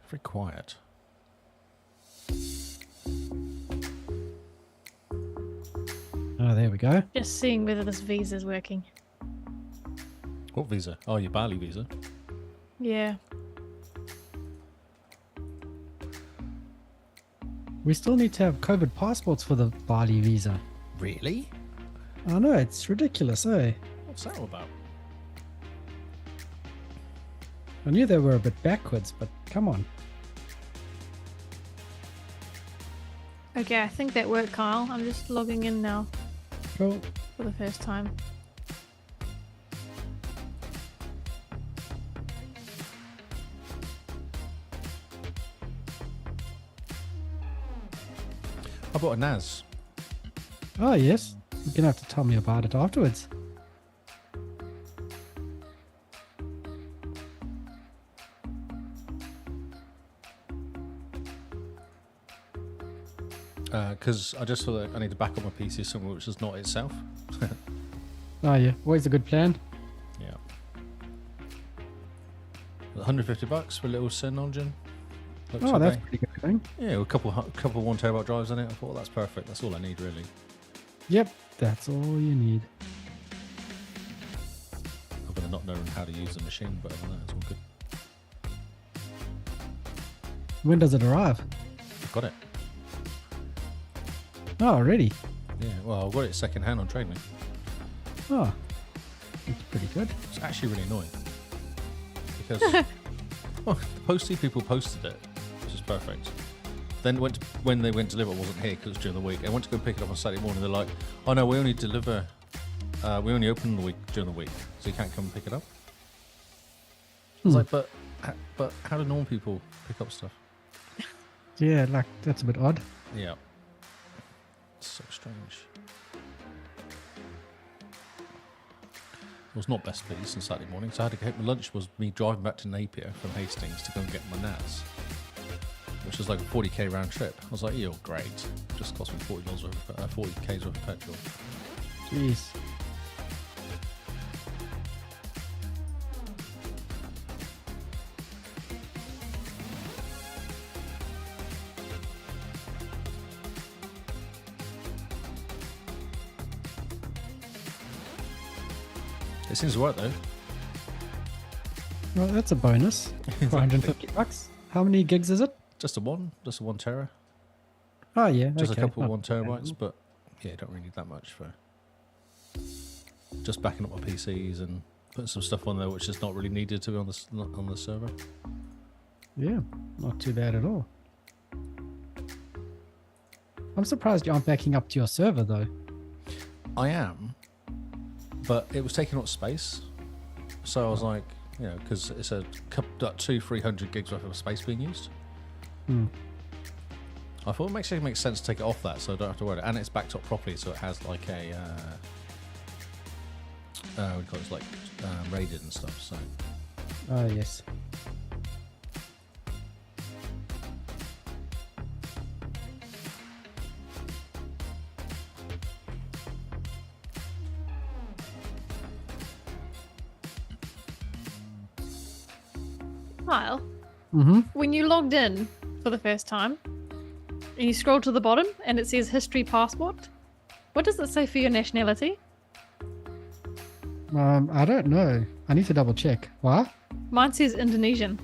Very quiet. Oh, there we go. Just seeing whether this visa is working. What visa? Oh, your Bali visa. Yeah. We still need to have COVID passports for the Bali visa. Really? I know, it's ridiculous, eh? What's that all about? I knew they were a bit backwards, but come on. Okay, I think that worked, Kyle. I'm just logging in now Cool. for the first time. I bought a NAS. Oh, yes. You're going to have to tell me about it afterwards. Because I just thought that I need to back up my PC somewhere which is not itself. Oh, yeah. Always a good plan. Yeah. $150 for a little Synology. Looks Oh, that's okay. pretty good going. Yeah, with a couple 1 terabyte drives in it. I thought that's perfect. That's all I need, really. Yep, that's all you need. Other than not knowing how to use the machine, but other than that, it's all good. When does it arrive? I've got it. Oh, already? Yeah, well, I got it second hand on TradeMe. Oh, that's pretty good. It's actually really annoying because well, the people posted it, which is perfect. Then when they went to deliver, it wasn't here because it was during the week. I went to go pick it up on Saturday morning. They're like, "Oh no, we only deliver. We only open the week during the week, so you can't come and pick it up." I was like, "But how do normal people pick up stuff?" Yeah, like, that's a bit odd. Yeah, it's so strange. I was not best pleased on Saturday morning, so I had to get my lunch was me driving back to Napier from Hastings to go and get my NAS, which was like a 40k round trip. I was like, "You're great." Just cost me $40 worth of 40k's worth of petrol. Jeez. It seems to work though. Well, that's a bonus. $450. How many gigs is it? Just a 1 tera. Oh, yeah. Just okay. a couple of Not 1 bad. terabytes, but yeah, don't really need that much for just backing up my PCs and putting some stuff on there which is not really needed to be on the server. Yeah, not too bad at all. I'm surprised you aren't backing up to your server, though. I am, but it was taking up space, so I was like, you know, because it's a 200-300 gigs worth of space being used. Hmm. I thought it makes sense to take it off that, so I don't have to worry. And it's backed up properly, so it has like a we call it like rated and stuff. So Oh, yes. Kyle, Mm-hmm. when you logged in for the first time, and you scroll to the bottom and it says history passport, what does it say for your nationality? I don't know. I need to double check. What? Mine says Indonesian.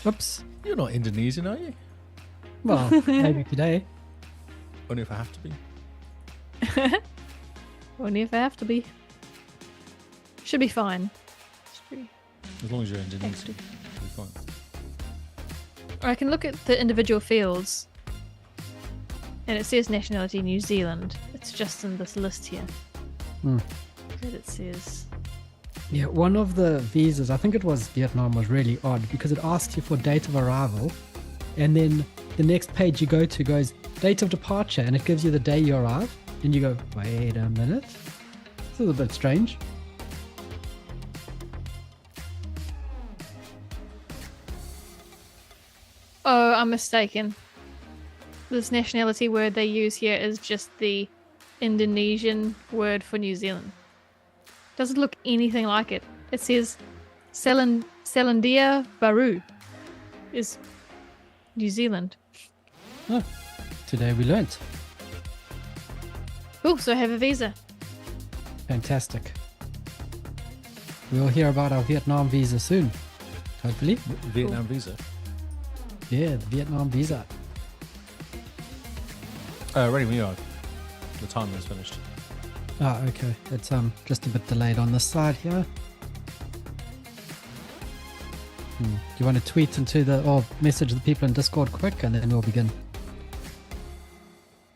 Oops. you're not Indonesian, are you? Well, maybe today. Only if I have to be. Only if I have to be. Should be fine. Should be. As long as you're Indonesian, you'll be fine. Or I can look at the individual fields, and it says nationality New Zealand. It's just in this list here Hmm. that it says. Yeah, one of the visas, I think it was Vietnam, was really odd because it asks you for date of arrival, and then the next page you go to goes date of departure, and it gives you the day you arrive, and you go, wait a minute, this is a bit strange. Oh, I'm mistaken. This nationality word they use here is just the Indonesian word for New Zealand. Doesn't look anything like it. It says Selandia Baru is New Zealand. Oh, today we learnt. Cool, so I have a visa. Fantastic. We'll hear about our Vietnam visa soon. Hopefully. Vietnam visa. Yeah, the Vietnam visa. Ready, we are. The time is finished. Ah, okay. It's just a bit delayed on this side here. Do you want to tweet or message the people in Discord quick, and then we'll begin.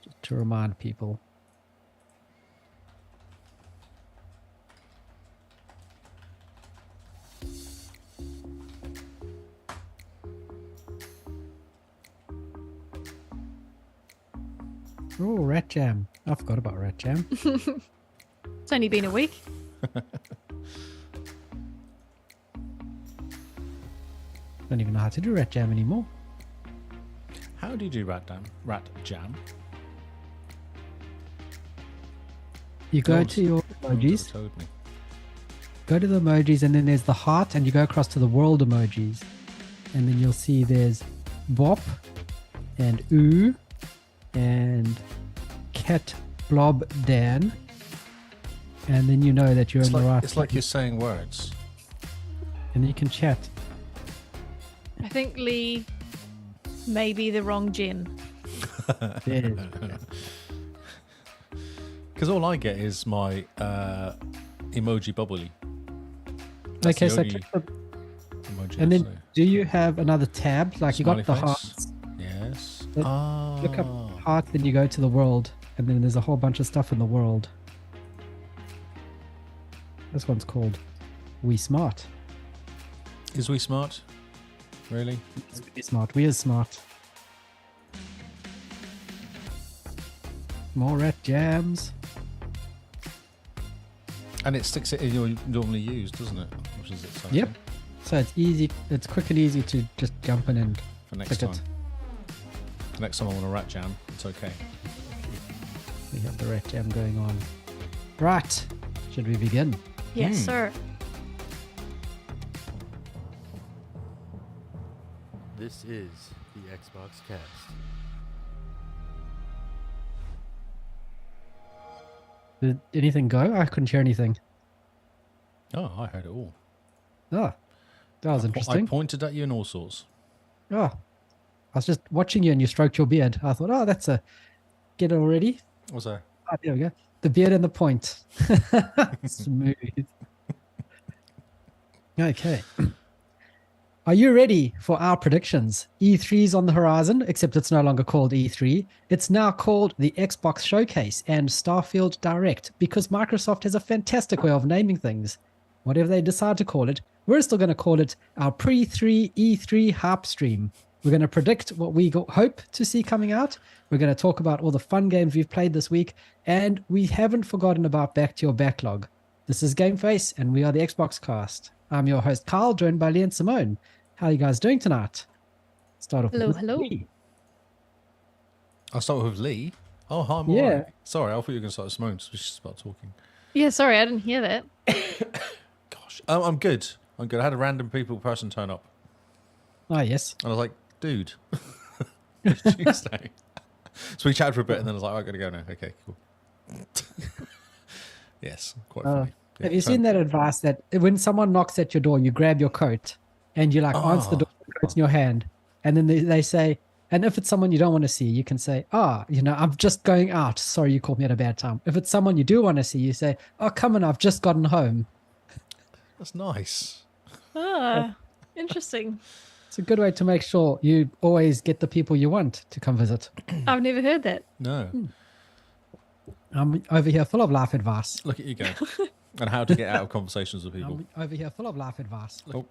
Just to remind people. Oh, Rat Jam. I forgot about Rat Jam. It's only been a week. Don't even know how to do Rat Jam anymore. How do you do rat jam? You go Oh, to your emojis, Told me. go to the emojis, and then there's the heart, and you go across to the world emojis. And then you'll see there's Bop and Ooh and Cat Blob Dan. And then you know that you're in the right It's like place. you're saying words. And then you can chat. I think Lee may be the wrong Jen. Yeah. Because all I get is my emoji bubbly. That's Okay, the so only click the, emoji and I then say. do you have another tab? Like you got Smiley the face? hearts. Yes. But look up heart, then you go to the world, and then there's a whole bunch of stuff in the world. This one's called We Smart. Is we smart? Really? We Smart. We is smart. More Rat Jams. And it sticks it in your normally used, doesn't it? Which is exciting. Yep. So it's easy. It's quick and easy to just jump in and For next click time. it. Next time I want a rat jam, it's okay. We have the Rat Jam going on. Right. Should we begin? Yes, sir. This is the Xbox Cast. Did anything go? I couldn't hear anything. Oh, I heard it all. Oh, that was I interesting. pointed at you and all sorts. Oh, I was just watching you and you stroked your beard. I thought, oh, that's a get it already. What was that? Oh, there we go. The beard and the point. Smooth. Okay. Are you ready for our predictions? E3's on the horizon, except it's no longer called E3. It's now called the Xbox Showcase and Starfield Direct because Microsoft has a fantastic way of naming things. Whatever they decide to call it, we're still going to call it our pre-3 E3 hype stream. We're going to predict what we hope to see coming out. We're going to talk about all the fun games we've played this week. And we haven't forgotten about Back to Your Backlog. This is Game Face, and we are the Xbox Cast. I'm your host, Carl, joined by Lee and Simone. How are you guys doing tonight? Start off Hello, with hello. Lee. I'll start with Lee. Oh, hi, I'm Yeah. alright. Sorry, I thought you were going to start with Simone, so we should start talking. Yeah, sorry, I didn't hear that. Gosh. I'm good. I'm good. I had a random person turn up. Ah, yes. And I was like, dude. It's Tuesday. So we chatted for a bit and then I was like, I got to go now. Okay, cool. Yes, quite funny. Yeah, Have you seen that advice that when someone knocks at your door, you grab your coat and you like answer the door, with the coat in your hand, and then they say, and if it's someone you don't want to see, you can say, I'm just going out. Sorry, you called me at a bad time. If it's someone you do want to see, you say, oh, come on, I've just gotten home. That's nice. Ah, interesting. It's a good way to make sure you always get the people you want to come visit. I've never heard that. No. I'm over here full of life advice. Look at you go. And how to get out of conversations with people. I'm over here full of life advice. Oh,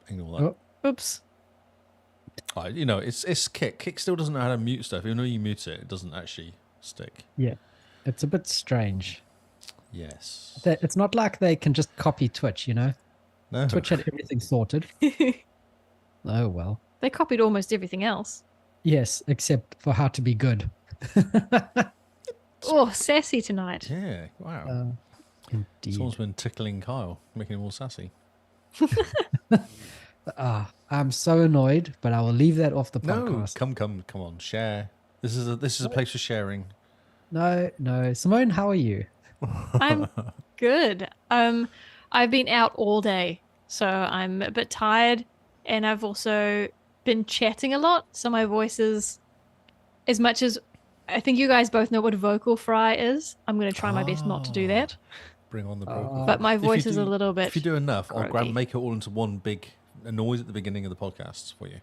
ignore that. Oh. Oops. It's Kick. Kick still doesn't know how to mute stuff. Even though you mute it, it doesn't actually stick. Yeah, it's a bit strange. Yes. It's not like they can just copy Twitch, you know? No. Twitch had everything sorted. Oh, well. They copied almost everything else. Yes, except for how to be good. Oh, sassy tonight. Yeah. Wow. Indeed. Someone's been tickling Kyle, making him all sassy. I'm so annoyed, but I will leave that off the No, podcast. come on, share. This is a place for sharing. No. Simone, how are you? I'm good. I've been out all day, so I'm a bit tired, and I've also been chatting a lot, so my voice is, as much as I think you guys both know what vocal fry is, I'm going to try my best not to do that. Bring on the vocal. But my If you voice is a do- little bit. If you do enough, I'll croaky. make it all into one big noise at the beginning of the podcast for you.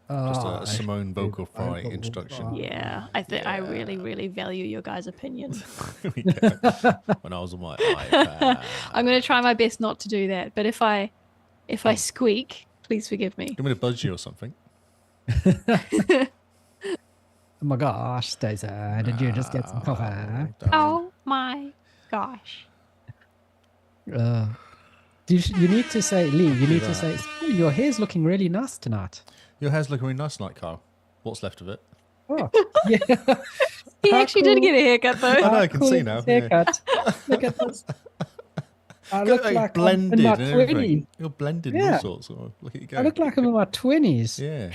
Just a Simone vocal fry introduction. Yeah, I really, really value your guys' opinion. When I was on my iPad. I'm going to try my best not to do that. But if I squeak, please forgive me. I'm going to buzz you or something. Oh my gosh, Stacey, did you just get some coffee? Darling. Oh my gosh. You need to say, Lee, you need to say, "Oh, your hair's looking really nice tonight." Your hair's looking really nice tonight, Kyle. What's left of it? Oh, yeah. He How actually did cool. get a haircut though. I know, I can see now. Yeah. Haircut. Look at this. I look like I'm blended in my and everything. 20s. You're blended in Yeah. all sorts. Oh, look at you go. I look like I'm in my 20s. Yeah.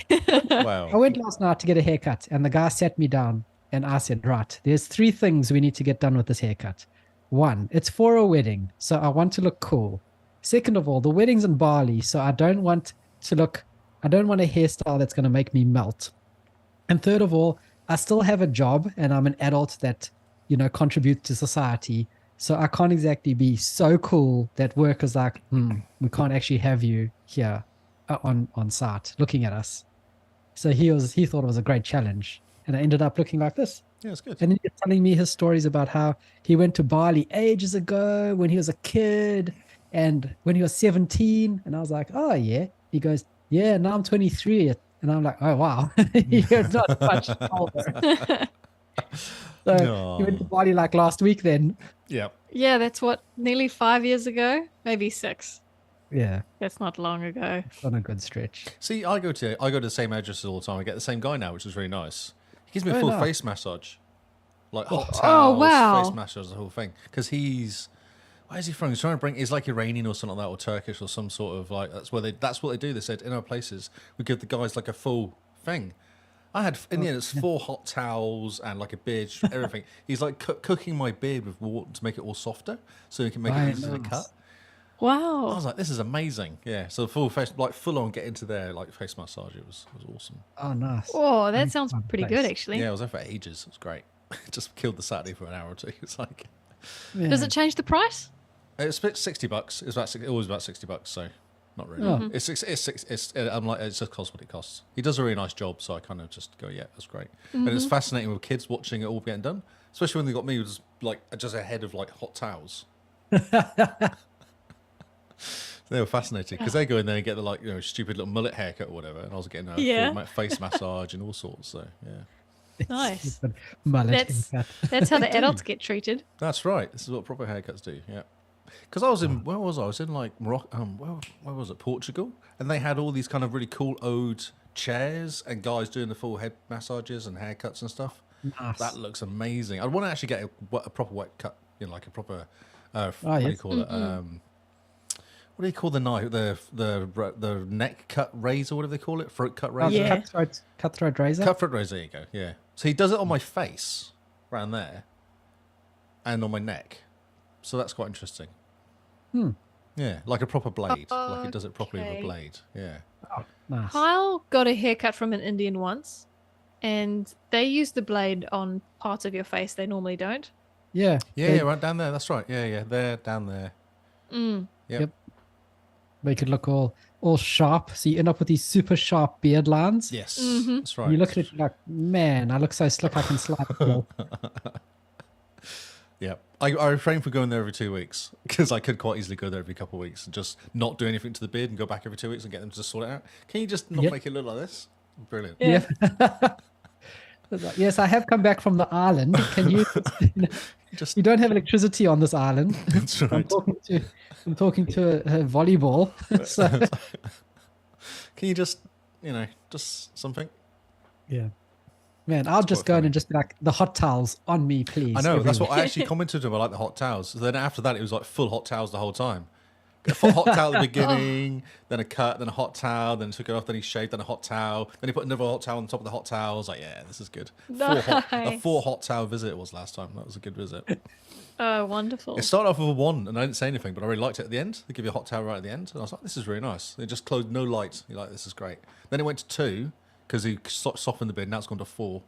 I Wow. went last night to get a haircut, and the guy sat me down, and I said, right, there's 3 things we need to get done with this haircut. 1, it's for a wedding, so I want to look cool. Second of all, the wedding's in Bali, so I don't want a hairstyle that's going to make me melt. And third of all, I still have a job, and I'm an adult that, contributes to society. So I can't exactly be so cool that work is like, we can't actually have you here on site looking at us. So he thought it was a great challenge, and I ended up looking like this. Yeah, it's good. And then he's telling me his stories about how he went to Bali ages ago when he was a kid and when he was 17. And I was like, oh, yeah. He goes, yeah, now I'm 23. And I'm like, oh, wow. You're not much older. So he went to Bali like last week then. Yeah. Yeah, that's what, nearly 5 years ago, maybe 6. Yeah, That's not long ago. it's on a good stretch. See, I go to the same addresses all the time. I get the same guy now, which is really nice. He gives me a Oh, full nice. face massage, like hot Oh, towels, wow. face massage, the whole thing. Because where is he from? He's trying to bring. He's like Iranian or something like that, or Turkish or some sort of like. That's what they do. They said in our places we give the guys like a full thing. I had in the end it's 4 hot towels and like a beard, everything. He's like cooking my beard with water to make it all softer, so he can make it Right, easier to nice. cut. I Wow. was like, this is amazing. Yeah, so full face, like full on, get into their like face massage. It was awesome. Oh, nice. Oh, that Very sounds fun pretty place. good, actually. Yeah, I was there for ages. It was great. Just killed the Saturday for an hour or two. It's like Does it change the price? it's $60. It's always about $60. So not really. Oh. I'm like, it just costs what it costs. He does a really nice job, so I kind of just go, yeah, that's great. And it's fascinating with kids watching it all getting done, especially when they got me who was like just ahead of like hot towels. They were fascinated because they go in there and get the stupid little mullet haircut or whatever, and I was getting a Yeah. full face massage and all sorts. So yeah, Nice. Mullet That's haircut. that's how the do. adults get treated. that's right. This is what proper haircuts do. Yeah. Because I was in, where was I? I was in like Morocco, where was it? Portugal, and they had all these kind of really cool old chairs and guys doing the full head massages and haircuts and stuff. Nice. That looks amazing. I want to actually get a proper wet cut, like a proper, what do you yes. call it? What do you call the knife? The neck cut razor, whatever they call it, throat cut razor. Yeah. Cutthroat razor. Cutthroat razor. There you go. Yeah. So he does it on my face, around there, and on my neck. So that's quite interesting. Yeah, like a proper blade. Like he does it properly with a Okay. blade. Yeah. Oh, nice. Kyle got a haircut from an Indian once, and they use the blade on parts of your face they normally don't. Yeah. Yeah, they- yeah, right down there. That's right. Yeah, yeah. There, down there. Mm. Yep. Make it look all sharp. So you end up with these super sharp beard lines. Yes, Mhm. that's right. You look at it like, man, I look so slick I can slide it all. Yeah, I refrain from going there every 2 weeks because I could quite easily go there every couple of weeks and just not do anything to the beard and go back every 2 weeks and get them to just sort it out. Can you just not Yep. make it look like this? Brilliant. Yeah. It's like, yes, I have come back from the island. Can you? Just You don't have electricity on this island. that's I'm right. talking to a volleyball. So Can you just just something? yeah, man, I'll just quite go in funny. and just be like, the hot towels on me, please. I know, that's what everywhere." I actually commented to him. I like the hot towels. So then after that, it was like full hot towels the whole time. A hot towel at the beginning, then a cut, then a hot towel, then took it off, then he shaved, then a hot towel, then he put another hot towel on top of the hot towel. I was like, yeah, this is good. A 4 hot towel visit it was last time. That was a good visit. Oh, wonderful. It started off with a 1, and I didn't say anything, but I really liked it at the end. They give you a hot towel right at the end, and I was like, this is really nice. It just closed, no light. You're like, this is great. Then it went to 2, because he softened the bed, now it's gone to 4.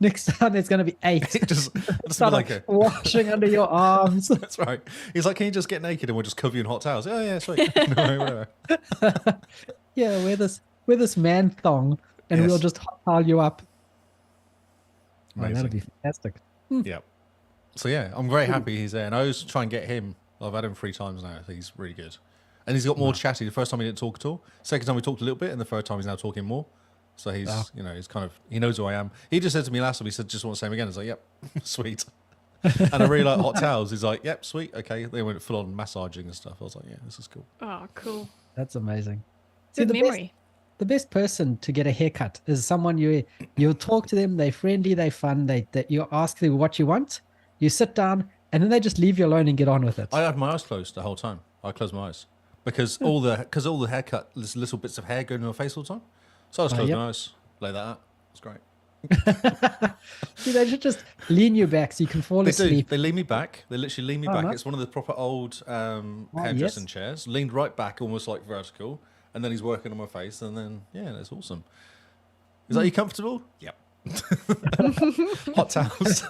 Next time it's going to be 8. It just Start like a... washing under your arms. That's right. He's like, can you just get naked and we'll just cover you in hot towels? Oh, yeah, sweet. No, whatever. Yeah, wear this man thong, and we'll just hot towel you up. Oh, that'll be fantastic. Yeah. So, yeah, I'm very happy he's there. And I always try and get him. I've had him 3 times now. I think he's really good. And he's got more chatty. The first time he didn't talk at all. Second time we talked a little bit, and the third time he's now talking more. So he's, he's kind of, he knows who I am. He just said to me last time, he said, just want to say him again. I was like, yep, sweet. And I really like hot towels. He's like, yep, sweet, okay. They went full on massaging and stuff. I was like, yeah, this is cool. Oh, cool. That's amazing. Good memory. The best person to get a haircut is someone you'll talk to them, they're friendly, they're fun, that you ask them what you want, you sit down, and then they just leave you alone and get on with it. I had my eyes closed the whole time. I closed my eyes. Because all the haircut, there's little bits of hair going in my face all the time. So I just closed my eyes, lay that out. It's great. See, they should just lean you back so you can fall asleep. They lean me back. They literally lean me back. It's one of the proper old hairdressing chairs. Leaned right back, almost like vertical. And then he's working on my face. And then, yeah, that's awesome. Is that you comfortable? Yep. Hot towels.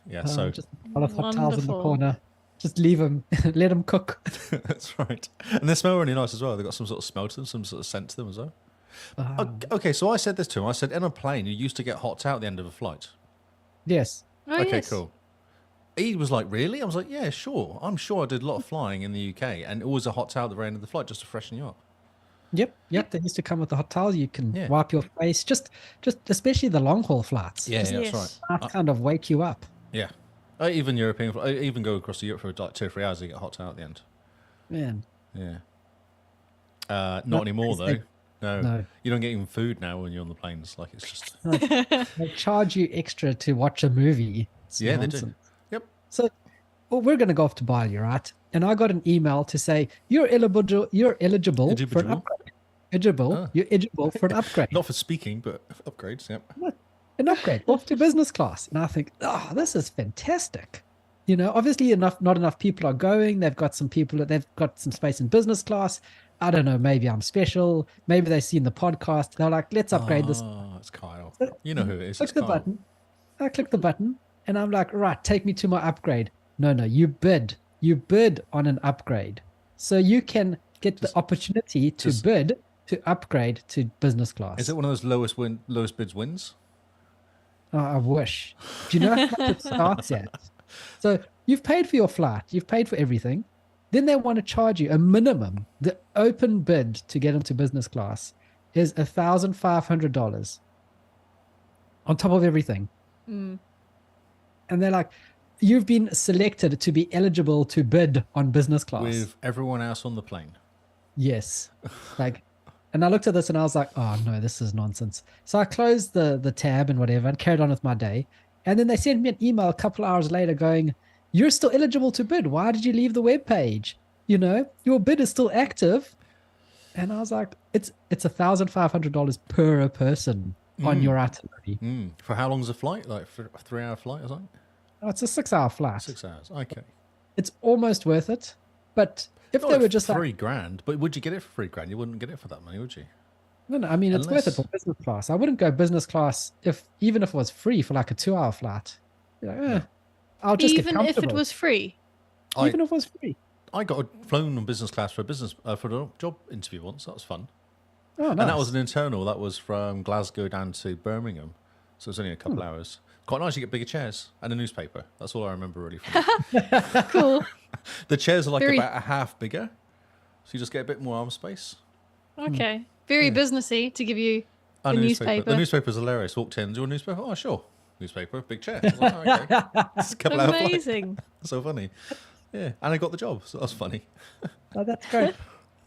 Yeah, so. Just a lot of hot towels in the corner. Just leave them, let them cook. That's right. And they smell really nice as well. They've got some sort of smell to them, some sort of scent to them as well. Okay, so I said this to him. I said, in a plane, you used to get hot towel at the end of a flight. Yes. Oh, okay, yes. cool. He was like, really? I was like, yeah, sure. I'm sure I did a lot of flying in the UK, and always a hot towel at the very end of the flight just to freshen you up. Yep. They used to come with the hot towel. You can wipe your face, just especially the long haul flights. Yeah, that's right. That kind of wake you up. Yeah. Even European, I even go across to Europe for like 2 or 3 hours to get a hot towel at the end. Man. Yeah. Not anymore though. No. You don't get even food now when you're on the planes. Like it's just. They charge you extra to watch a movie. It's nonsense. They do. Yep. So, we're going to go off to Bali, right? And I got an email to say you're eligible for an upgrade. You're eligible for an upgrade. Not for speaking, but upgrades. Yep. An upgrade off to business class. And I think, this is fantastic. You know, obviously not enough people are going. They've got some space in business class. I don't know, maybe I'm special. Maybe they've seen the podcast. They're like, let's upgrade this. Oh, it's Kyle. You know who it is. I click the button and I'm like, right, take me to my upgrade. No, you bid. You bid on an upgrade. So you can get the opportunity to bid to upgrade to business class. Is it one of those lowest bids wins? Oh, I wish. Do you know how much it starts at? So you've paid for your flight. You've paid for everything. Then they want to charge you a minimum. The open bid to get into business class is $1,500 on top of everything. And they're like, you've been selected to be eligible to bid on business class. With everyone else on the plane. Yes. And I looked at this and I was like, oh no, this is nonsense. So I closed the tab and whatever and carried on with my day. And then they sent me an email a couple of hours later going, you're still eligible to bid. Why did you leave the web page? You know, your bid is still active. And I was like, it's $1,500 per person on your itinerary. For how long is a flight? Like for a 3-hour flight or something? Oh, it's a 6-hour flight. 6 hours. Okay. It's almost worth it. But if they were just $3,000, but would you get it for $3,000? You wouldn't get it for that money, would you? No. I mean, it's worth it for business class. I wouldn't go business class even if it was free for like a 2-hour flight. I'll just get comfortable. Even if it was free. Even if it was free. I got flown on business class for a job interview once. That was fun. Oh, nice. And that was an internal. That was from Glasgow down to Birmingham. So it was only a couple hours. Quite nice. You get bigger chairs and a newspaper. That's all I remember really from it. Cool. The chairs are like about a half bigger. So you just get a bit more arm space. Okay. Very businessy to give you the newspaper. The newspaper's hilarious. Walked in, do you want a newspaper? Oh, sure. Newspaper, big chair. I was like, oh, okay. It's a couple hour flight. Amazing. So funny. Yeah. And I got the job. So that was funny. Oh, that's great.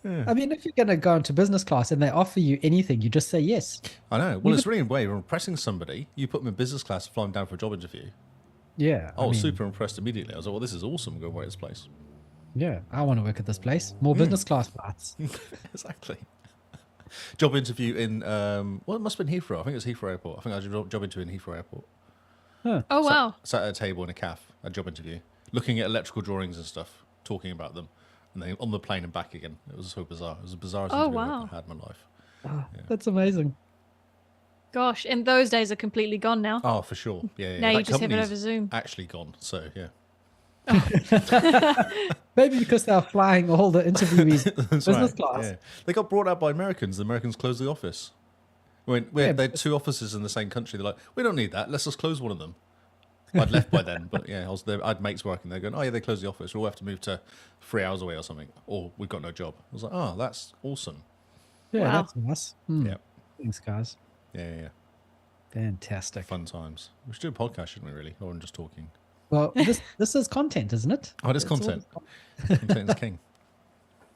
I mean, if you're going to go into business class and they offer you anything, you just say yes. I know. Well, it's really a way of impressing somebody. You put them in business class and fly them down for a job interview. Yeah. I was super impressed immediately. I was like, well, this is awesome. Go away this place. Yeah, I want to work at this place. More business class flights. Exactly. Job interview in, well, it must have been Heathrow. I think it was Heathrow Airport. I think I did a job interview in Heathrow Airport. Oh, wow. Sat at a table in a cafe, a job interview, looking at electrical drawings and stuff, talking about them, and then on the plane and back again. It was so bizarre. It was the bizarrest interview I've ever had in my life. That's amazing. Gosh, and those days are completely gone now. Oh, for sure. Yeah. Now That you just have it company's over Zoom. actually gone. So yeah. Maybe because they're flying all the interviewees That's business right. class. Yeah. They got brought out by Americans. The Americans closed the office. They had two offices in the same country. They're like, we don't need that. Let's just close one of them. I'd left by then, but yeah, I was there. I had mates working there going, oh yeah, they closed the office. We'll have to move to 3 hours away or something, or we've got no job. I was like, oh, that's awesome. Yeah, Wow. that's nice. Hmm. Yeah. Thanks, guys. Yeah. Fantastic. Fun times. We should do a podcast, shouldn't we? Really, or just talking. Well, this is content, isn't it? Oh, it is It's all content. Content is king.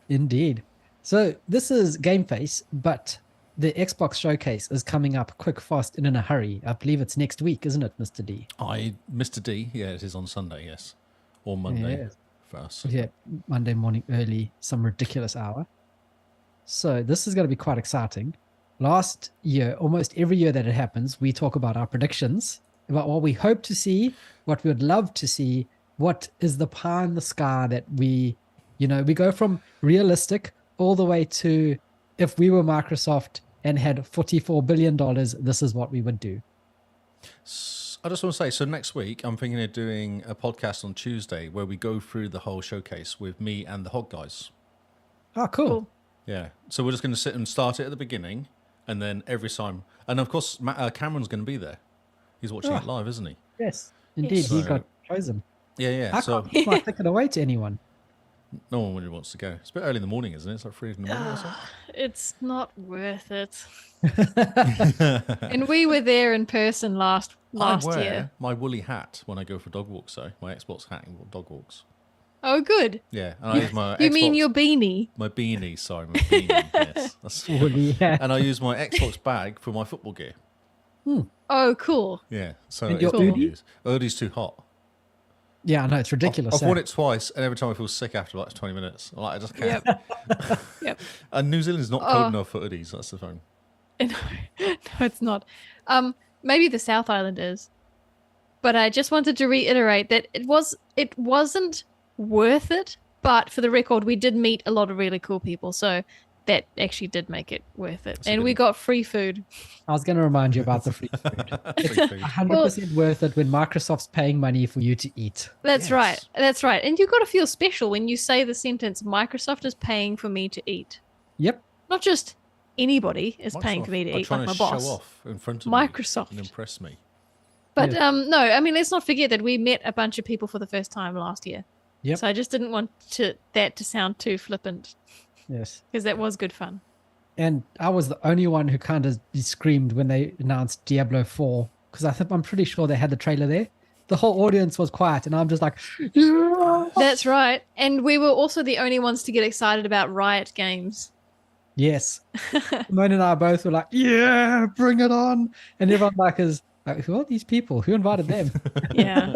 Indeed. So this is Game Face, but the Xbox showcase is coming up quick, fast, and in a hurry. I believe it's next week, isn't it, Mr. D? Mr. D. Yeah, it is on Sunday. Yes, or Monday Yeah. for us. Yeah, Monday morning early, some ridiculous hour. So this is going to be quite exciting. Last year, almost every year that it happens, we talk about our predictions, about what we hope to see, what we would love to see, what is the pie in the sky that we go from realistic all the way to, if we were Microsoft and had $44 billion, this is what we would do. I just want to say, so next week I'm thinking of doing a podcast on Tuesday where we go through the whole showcase with me and the Hog guys. Oh, cool. Yeah, so we're just going to sit and start it at the beginning, and then every time, and of course Cameron's going to be there. He's watching it live, isn't he? Yes, indeed. He So- got chosen. Yeah. I So can't give my ticket away to anyone. no one really wants to go. It's a bit early in the morning, isn't it? It's like 3 in the morning or something. It's not worth it. And we were there in person last I wear year. my woolly hat when I go for dog walks, though. My Xbox hat and dog walks. Oh, good. Yeah, and I use my You Xbox, mean your beanie? my beanie? Sorry, my beanie. Yes, that's, Woolly hat. and I use my Xbox bag for my football gear. Oh, cool. Yeah, so And it's your good to Oodie? use. Oodie's too hot. Yeah, I know, it's ridiculous. I've worn it twice, and every time I feel sick after like 20 minutes. I'm like, I just can't. Yep. And New Zealand's not cold enough for hoodies. That's the thing. No, it's not. Maybe the South Island is. But I just wanted to reiterate that it wasn't worth it. But for the record, we did meet a lot of really cool people, so that actually did make it worth it. a And good we one. got free food. I was going to remind you about the free food. Free food. 100% worth it when Microsoft's paying money for you to eat. That's Yes. right. That's right. And you got to feel special when you say the sentence, Microsoft is paying for me to eat. Yep. Not just anybody is paying for me to Microsoft are eat, trying like my to boss. show off in front of Microsoft. me and impress me. But Yeah. no, I mean, let's not forget that we met a bunch of people for the first time last year. Yep. So I just didn't want that to sound too flippant Yes. because that was good fun. And I was the only one who kind of screamed when they announced Diablo 4 because I'm pretty sure they had the trailer there. The whole audience was quiet, and I'm just like, yeah! That's right. And we were also the only ones to get excited about Riot games. Yes. Simone and I both were like, yeah, bring it on. And everyone is like, who are these people? Who invited them? Yeah.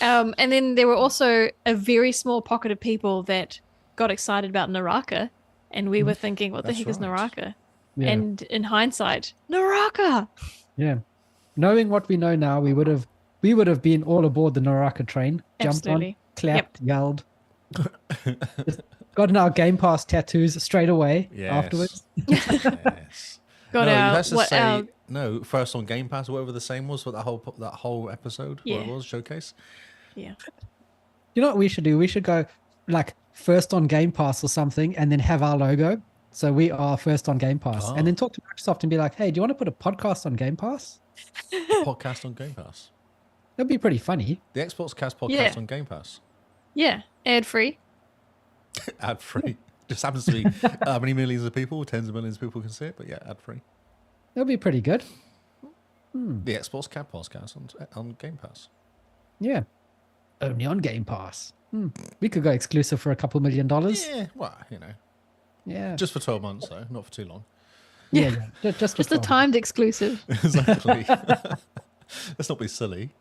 And then there were also a very small pocket of people that got excited about Naraka. And we were thinking, what the That's heck is right. Naraka? Yeah. And in hindsight, Naraka! Yeah. Knowing what we know now, we would have been all aboard the Naraka train, jumped Absolutely. on, clapped, yelled, just gotten our Game Pass tattoos straight away Yes. afterwards. Yes. Got no, you our, have to what, say our, no first on Game Pass or whatever the same was for that whole episode. What Yeah. it was showcase. yeah. You know what we should do? We should go like first on Game Pass or something and then have our logo. So we are first on Game Pass. Oh. And then talk to Microsoft and be like, hey, do you want to put a podcast on Game Pass? Podcast on Game Pass. That'd be pretty funny. The XboxCast podcast Yeah. on Game Pass. Yeah. Ad free. Ad free. Just happens to be how many millions of people, tens of millions of people can see it, but yeah, ad free. That'd be pretty good. The XboxCast podcast on Game Pass. Yeah. Only on Game Pass. We could go exclusive for a couple $1 million. Yeah, well, Yeah. just for 12 months though, not for too long. Yeah. Just Just a for fun. timed exclusive. Exactly. Let's not be silly.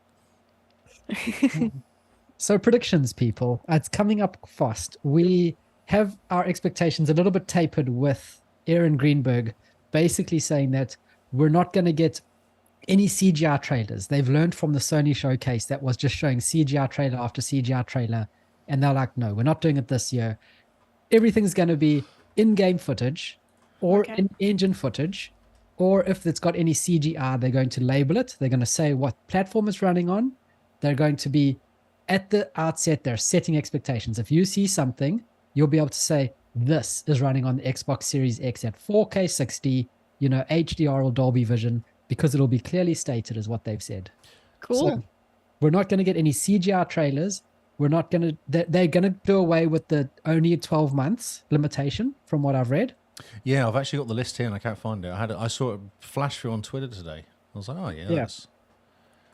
So predictions, people. It's coming up fast. We have our expectations a little bit tapered with Aaron Greenberg basically saying that we're not going to get any CGI trailers. They've learned from the Sony showcase that was just showing CGI trailer after CGI trailer. And they're like, no, we're not doing it this year. Everything's going to be in-game footage or Okay. in-engine footage. Or if it's got any CGI, they're going to label it. They're going to say what platform it's running on. They're going to be at the outset, they're setting expectations. If you see something, you'll be able to say, this is running on the Xbox Series X at 4K 60, HDR or Dolby Vision, because it'll be clearly stated as what they've said. Cool. So we're not going to get any CGI trailers. We're not going to, they're going to do away with the only 12 months limitation from what I've read. Yeah, I've actually got the list here and I can't find it. I saw it flash through on Twitter today. I was like, oh yeah. That's...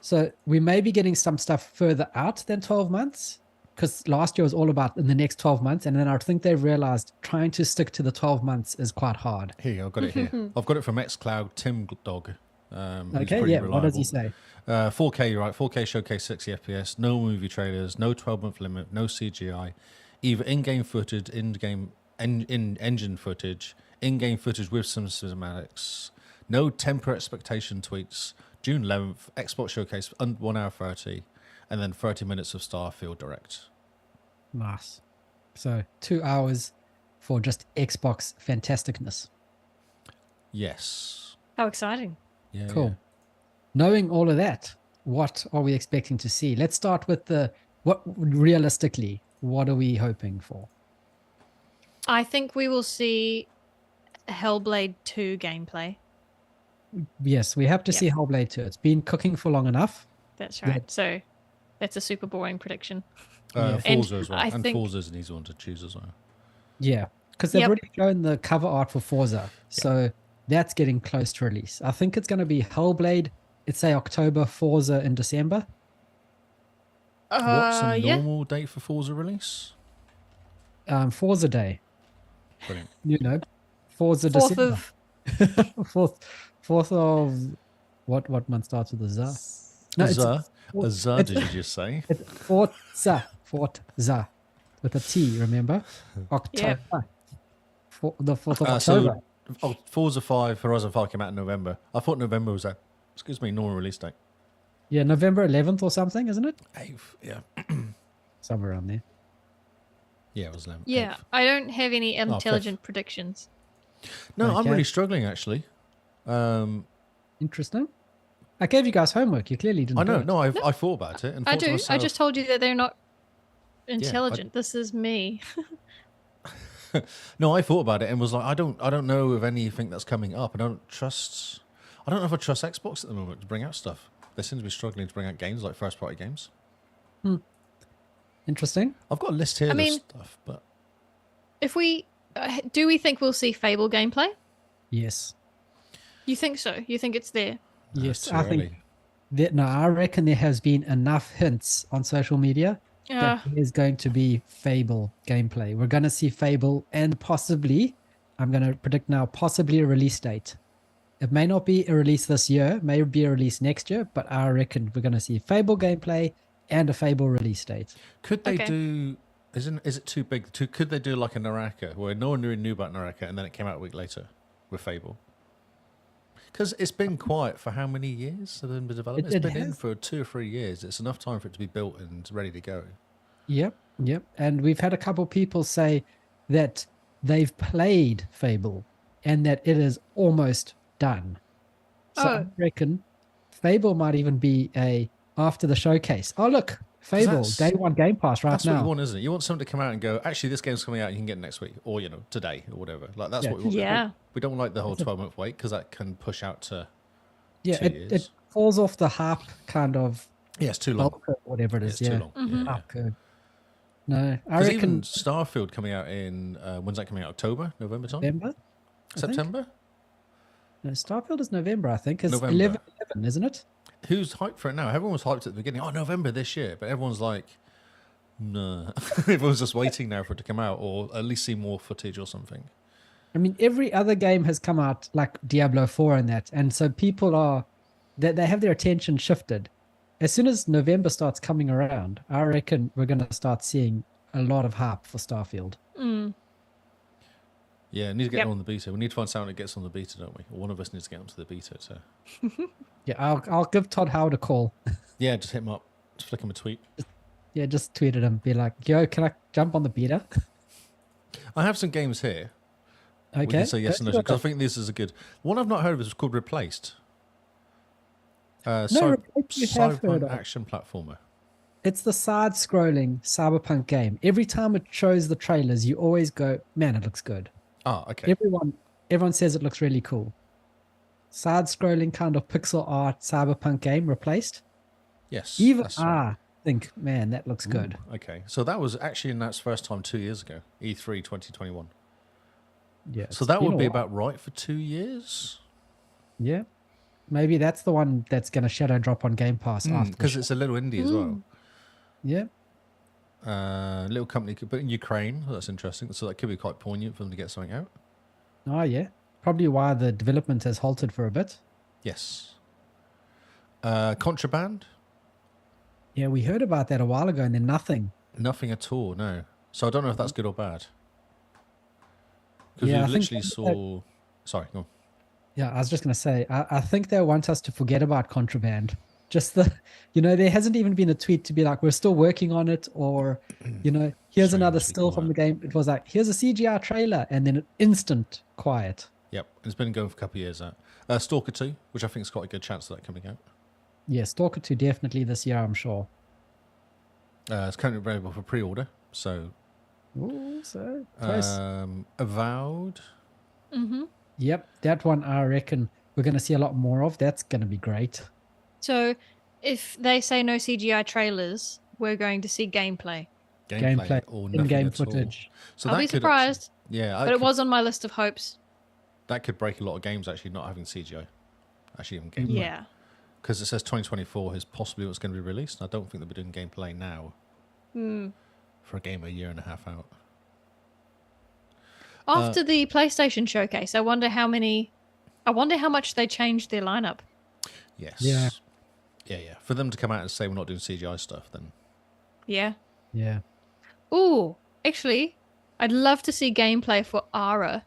So we may be getting some stuff further out than 12 months because last year was all about in the next 12 months. And then I think they've realized trying to stick to the 12 months is quite hard. Here you go, I've got it here. I've got it from xCloud, Tim Dog. Okay, yeah. What does he say? 4K, you're right. 4K showcase 60 FPS, no movie trailers, no 12-month limit, no CGI, either in-game footage, in-game engine footage, in-game footage with some cinematics, no temper expectation tweets, June 11th, Xbox showcase 1 hour 30, and then 30 minutes of Starfield Direct. Nice. So 2 hours for just Xbox fantasticness. Yes. How exciting. Yeah. Cool. Yeah. Knowing all of that, what are we expecting to see? Let's start with what realistically, what are we hoping for? I think we will see Hellblade 2 gameplay. Yes, we have to see Hellblade 2. It's been cooking for long enough. That's right. So that's a super boring prediction. Forza And as well. I And think- Forza's an easy one to choose as well. Yeah, because they've Yep. already shown the cover art for Forza. So that's getting close to release. I think it's going to be Hellblade. It's say October, Forza in December. What's a Yeah. normal date for Forza release? Forza Day. Brilliant. Forza 4th December. of Fourth of what month starts with a Z? No, it's A Z, did you just say? it's Forza with a T. Remember, October. The 4th of October. Forza 5, Horizon 5 came out in November. I thought November was normal release date. Yeah, November 11th or something, isn't it? 8th, yeah. Somewhere around there. Yeah, it was 11th. Yeah, 8th. I don't have any fifth. intelligent predictions. No, I'm Okay. really struggling, actually. Interesting. I gave you guys homework. You clearly didn't. I know. do it. No, I thought about it. And I thought to do. I myself, just told you that they're not intelligent. This is me. No, I thought about it and was like, I don't know of anything that's coming up. I don't know if I trust Xbox at the moment to bring out stuff. They seem to be struggling to bring out games like first party games. Interesting. I've got a list here I of mean- stuff, but If we do, we think we'll see Fable gameplay? Yes. You think so? You think it's there? Yes. too I think early. that. No, I reckon there has been enough hints on social media that there's going to be Fable gameplay. We're going to see Fable and possibly, I'm going to predict now, possibly a release date. It may not be a release this year, may be a release next year, but I reckon we're going to see Fable gameplay and a Fable release date. Could they Okay. do? Is it too big? Could they do like a Naraka where no one really knew about Naraka and then it came out a week later with Fable? Because it's been quiet for how many years have they been developing? It It's been in has. for 2 or 3 years. It's enough time for it to be built and ready to go. Yep. And we've had a couple people say that they've played Fable and that it is almost done. So I reckon Fable might even be after the showcase. Oh, look, Fable, that's- day one Game Pass right That's what now. you want, isn't it? You want someone to come out and go, actually, this game's coming out, you can get it next week, or today, or whatever. Like that's Yeah. what we want. Yeah. We don't like the whole 12-month wait because that can push out to Yeah, 2 it years. falls off the hype kind of Yeah, it's too long. bell curve, whatever it is. It's yeah. too long. Yeah. Hype curve. No, I Because even reckon Starfield coming out in when's that coming out? October, November time, November. I think. September. No, Starfield is November, I think. It's November. 11, isn't it? Who's hyped for it now? Everyone was hyped at the beginning. Oh, November this year, but everyone's like, nah. Everyone's just waiting now for it to come out, or at least see more footage or something. I mean, every other game has come out like Diablo 4 and that. And so people they have their attention shifted. as soon as November starts coming around, I reckon we're going to start seeing a lot of hype for Starfield. Mm. Yeah, need to get Yep. on the beta. We need to find someone that gets on the beta, don't we? Or one of us needs to get onto the beta. So Yeah, I'll give Todd Howard a call. yeah, just hit him up. Just flick him a tweet. Yeah, just tweet at him, be like, "Yo, can I jump on the beta?" I have some games here. Okay. We can say yes and no Let's because I go. think this is a good one. I've not heard of is called Replaced. Replaced you have heard Cyberpunk of. action platformer. It's the side-scrolling cyberpunk game. Every time it shows the trailers, you always go, "Man, it looks good." Ah, okay. Everyone says it looks really cool. Side-scrolling kind of pixel art cyberpunk game replaced. Yes. Even that's right. think, man, that looks good. Okay, so that was actually in that's first time 2 years ago, E3 2021. Yeah. So it's that been would a be while. about right for 2 years. Yeah. Maybe that's the one that's going to shadow drop on Game Pass after. Because it's a little indie as well. Yeah. Little company, but in Ukraine. Oh, that's interesting. So that could be quite poignant for them to get something out. Oh, yeah. Probably why the development has halted for a bit. Yes. Contraband? Yeah, we heard about that a while ago and then nothing. Nothing at all, no. So I don't know if that's good or bad. Because Yeah, I we think literally saw... Sorry, go on. Yeah, I was just going to say, I think they want us to forget about Contraband. Just there hasn't even been a tweet to be like, we're still working on it, or, here's Sorry, another must be still from the quiet. game. It was like, here's a CGI trailer, and then instant quiet. Yep, it's been going for a couple of years now. Stalker 2, which I think is quite a good chance of that coming out. Yeah, Stalker 2 definitely this year, I'm sure. It's currently available for pre-order, so... Ooh, so close. Avowed. Mm-hmm. Yep, that one I reckon we're going to see a lot more of. That's going to be great. So, if they say no CGI trailers, we're going to see gameplay. Gameplay, or nothing in-game at all. footage. So I'll that be could actually- surprised, yeah, but it was on my list of hopes. that could break a lot of games actually not having CGI. Actually, even gameplay. Yeah. Because it says 2024 is possibly what's going to be released. And I don't think they'll be doing gameplay now Hmm. for a game a year and a half out. After the PlayStation showcase, I wonder how much they changed their lineup. Yes. Yeah. Yeah. For them to come out and say we're not doing CGI stuff, then Yeah. Yeah. Ooh, actually, I'd love to see gameplay for Ara,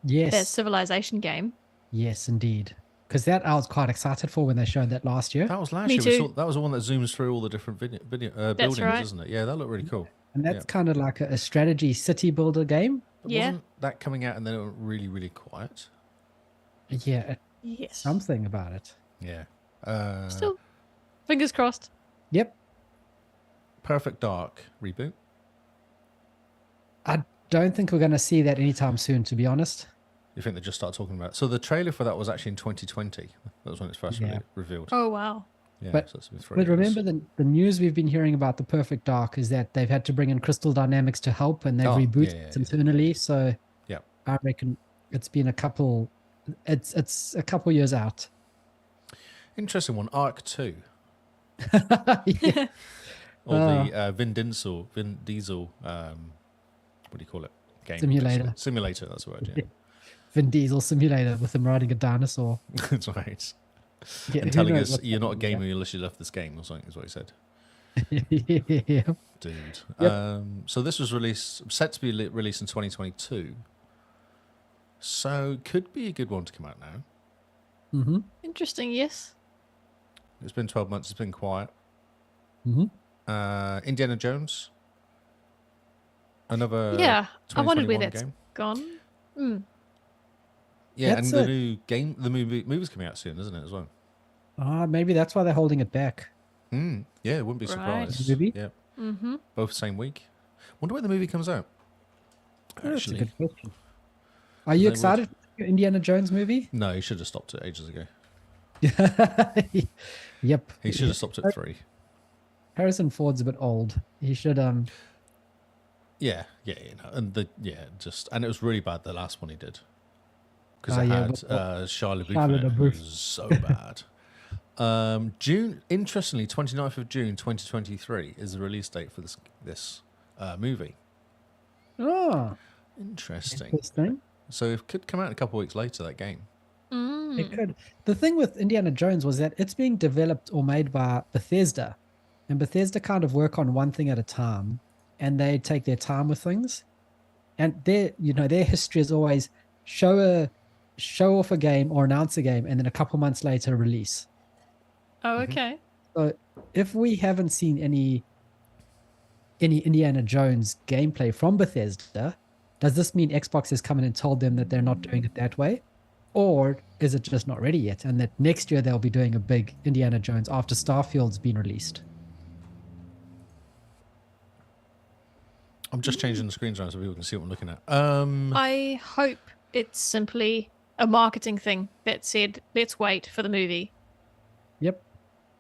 that Yes. Civilization game. Yes, indeed. Because that I was quite excited for when they showed that last year. that was last Me year. We too. saw, that was the one that zooms through all the different buildings, right. isn't it? Yeah, that looked really cool. And that's Yeah. kind of like a strategy city builder game. But Yeah. Wasn't that coming out and then it went really, really quiet? Yeah, Yes. something about it. Yeah. Still, fingers crossed. Yep. Perfect Dark reboot. I don't think we're going to see that anytime soon, to be honest. You think they just start talking about it? So the trailer for that was actually in 2020. That was when it's first Yeah. revealed. Oh wow. Yeah, But- so it's been 3 But years. remember, the news we've been hearing about the Perfect Dark is that they've had to bring in Crystal Dynamics to help, and they've Oh, rebooted yeah, it yeah. internally. So Yeah. I reckon it's been a couple. It's a couple years out. Interesting one, Arc 2. Yeah. Or Ah. the Vin Diesel, what do you call it? Game. Simulator. basically. Simulator, that's the word, yeah. Vin Diesel simulator with him riding a dinosaur. That's right. Yeah, And who telling knows us what's you're not a happening gamer unless you love this game or something is what he said. there. Yeah. Dude. Yep. So this was set to be released in 2022. So could be a good one to come out now. Mm-hmm. Interesting. Yes. It's been 12 months. It's been quiet. Mm-hmm. Indiana Jones. Another Yeah. I wondered where 2021 that's game. gone. Mm. Yeah, That's and the a- new game, the movie's coming out soon, isn't it, as well? Maybe that's why they're holding it back. Yeah, wouldn't be Right. surprised. Movie? Yeah, Mm-hmm. both same week. Wonder when the movie comes out. Oh, that's a Actually, good question. Are you They would. excited for your Indiana Jones movie? no, he should have stopped it ages ago. Yep. He should have stopped at 3. Harrison Ford's a bit old. He should Yeah, and and it was really bad the last one he did because Ah, it yeah, had with Shia LaBeouf Shia in it. It LaBeouf. was so bad. Interestingly, 29th of June 2023 is the release date for this movie. Oh, Interesting. interesting. So it could come out a couple of weeks later, that game. Mm. It could. The thing with Indiana Jones was that it's being developed or made by Bethesda, and Bethesda kind of work on one thing at a time, and they take their time with things. And their history is always show off a game or announce a game, and then a couple months later release. Oh, okay. So if we haven't seen any Indiana Jones gameplay from Bethesda, does this mean Xbox has come in and told them that they're not doing it that way? Or is it just not ready yet? And that next year they'll be doing a big Indiana Jones after Starfield's been released? I'm just changing the screens around so people can see what I'm looking at. I hope it's simply a marketing thing that said, let's wait for the movie. Yep.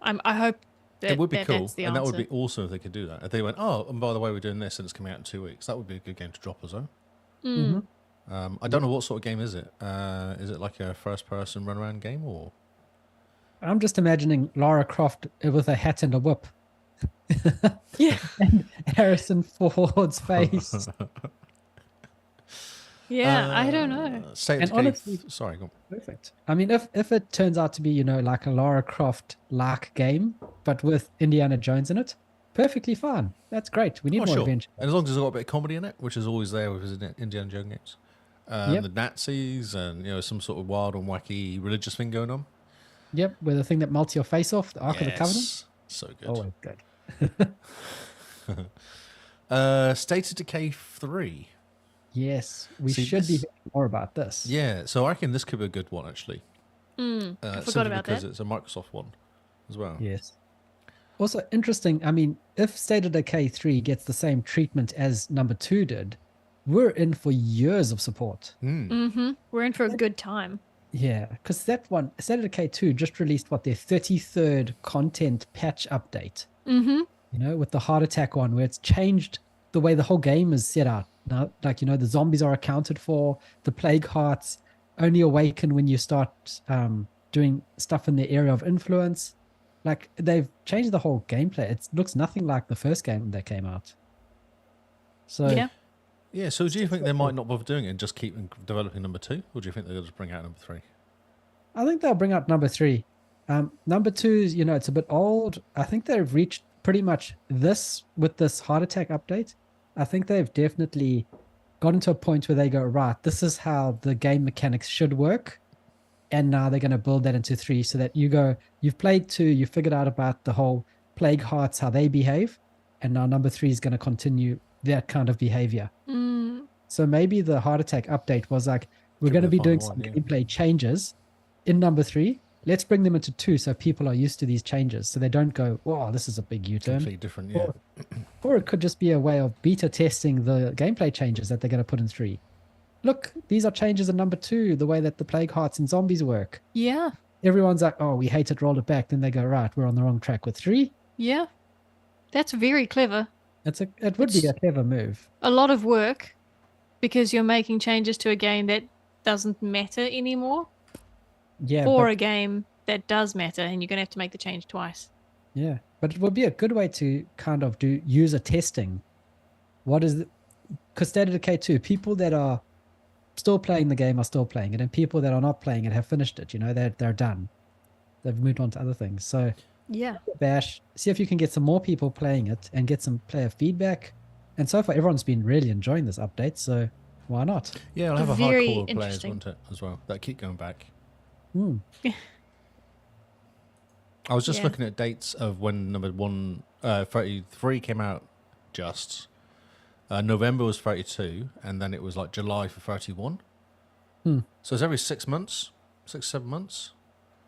I hope that it would be cool, that's the and answer. that would be awesome if they could do that. If they went, oh, and by the way, we're doing this and it's coming out in 2 weeks. That would be a good game to drop as well. I don't know what sort of game is it. Is it like a first-person run-around game, or? I'm just imagining Lara Croft with a hat and a whip. Yeah. And Harrison Ford's face. Yeah, I don't know. State of And Decay. honestly- Sorry, go on. Perfect. I mean, if it turns out to be, like a Lara Croft-like game, but with Indiana Jones in it, perfectly fine. That's great. We need Oh, more sure. adventure. And as long as there's got a bit of comedy in it, which is always there with his Indiana Jones games. Yep. The Nazis and some sort of wild and wacky religious thing going on. Yep, with the thing that melts your face off, the Ark of the Covenant. Yes. So good. Always good. State of Decay 3. Yes, we See, should be this- hearing more about this. Yeah, so I reckon this could be a good one, actually. I forgot Simply about because that. it's a Microsoft one as well. Yes. Also interesting, I mean, if State of Decay 3 gets the same treatment as number 2 did, we're in for years of support. We're in for a good time. Yeah, because that one, State of Decay 2 just released their 33rd content patch update. With the heart attack one, where it's changed the way the whole game is set out. Now, the zombies are accounted for, the plague hearts only awaken when you start doing stuff in the area of influence. Like, they've changed the whole gameplay. It looks nothing like the first game that came out. So Yeah. Yeah, so do you think they might not bother doing it and just keep developing number 2? Or do you think they'll just bring out number 3? I think they'll bring out number 3. Number 2, it's a bit old. I think they've reached pretty much this with this heart attack update. I think they've definitely gotten to a point where they go, right, this is how the game mechanics should work. And now they're going to build that into 3 so that you've played 2, you figured out about the whole plague hearts, how they behave. And now number 3 is going to continue that kind of behavior. So maybe the heart attack update was like, we're Could going to be be a doing fun some one, yeah. gameplay changes in number 3. Let's bring them into 2 so people are used to these changes so they don't go, whoa, this is a big U-turn. Completely different, yeah. Or it could just be a way of beta testing the gameplay changes that they're going to put in 3. Look, these are changes in number 2, the way that the plague hearts and zombies work. Yeah. Everyone's like, oh, we hate it, roll it back. Then they go, right, we're on the wrong track with 3. Yeah. That's very clever. It would be a clever move. A lot of work because you're making changes to a game that doesn't matter anymore, Yeah, or but, a game that does matter and you're going to have to make the change twice. yeah, but it would be a good way to kind of do user testing. What is because State of Decay 2, people that are still playing the game are still playing it, and people that are not playing it have finished it. They're done. They've moved on to other things. So Yeah. bash, see if you can get some more people playing it and get some player feedback. And so far, everyone's been really enjoying this update, so why not? Yeah, I'll have a Very hardcore players, interesting. won't it, as well, that keep going back. Hmm. I was just Yeah. looking at dates of when number 33 came out just. November was 32, and then it was like July for 31. So it's every 6 months, 7 months.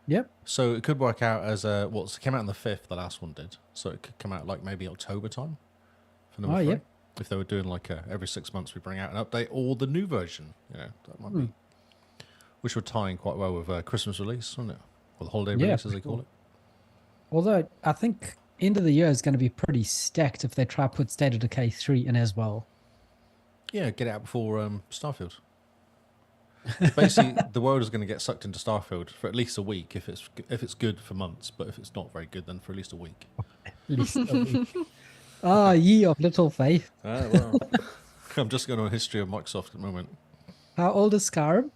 Yep. So it could work out as it came out on the 5th, the last one did. So it could come out like maybe October time for number 3. yep. If they were doing like every 6 months we bring out an update or the new version, that might be. Which would tie in quite well with Christmas release, wouldn't it? Or the holiday Yeah, release, as for they call sure. it. Although I think end of the year is going to be pretty stacked if they try to put State of Decay 3 in as well. Yeah, get it out before Starfield. Basically, the world is going to get sucked into Starfield for at least a week if it's good for months, but if it's not very good, then for at least a week. At least a week. Ah, ye of little faith. Well, I'm just going on a history of Microsoft at the moment. How old is Skyrim?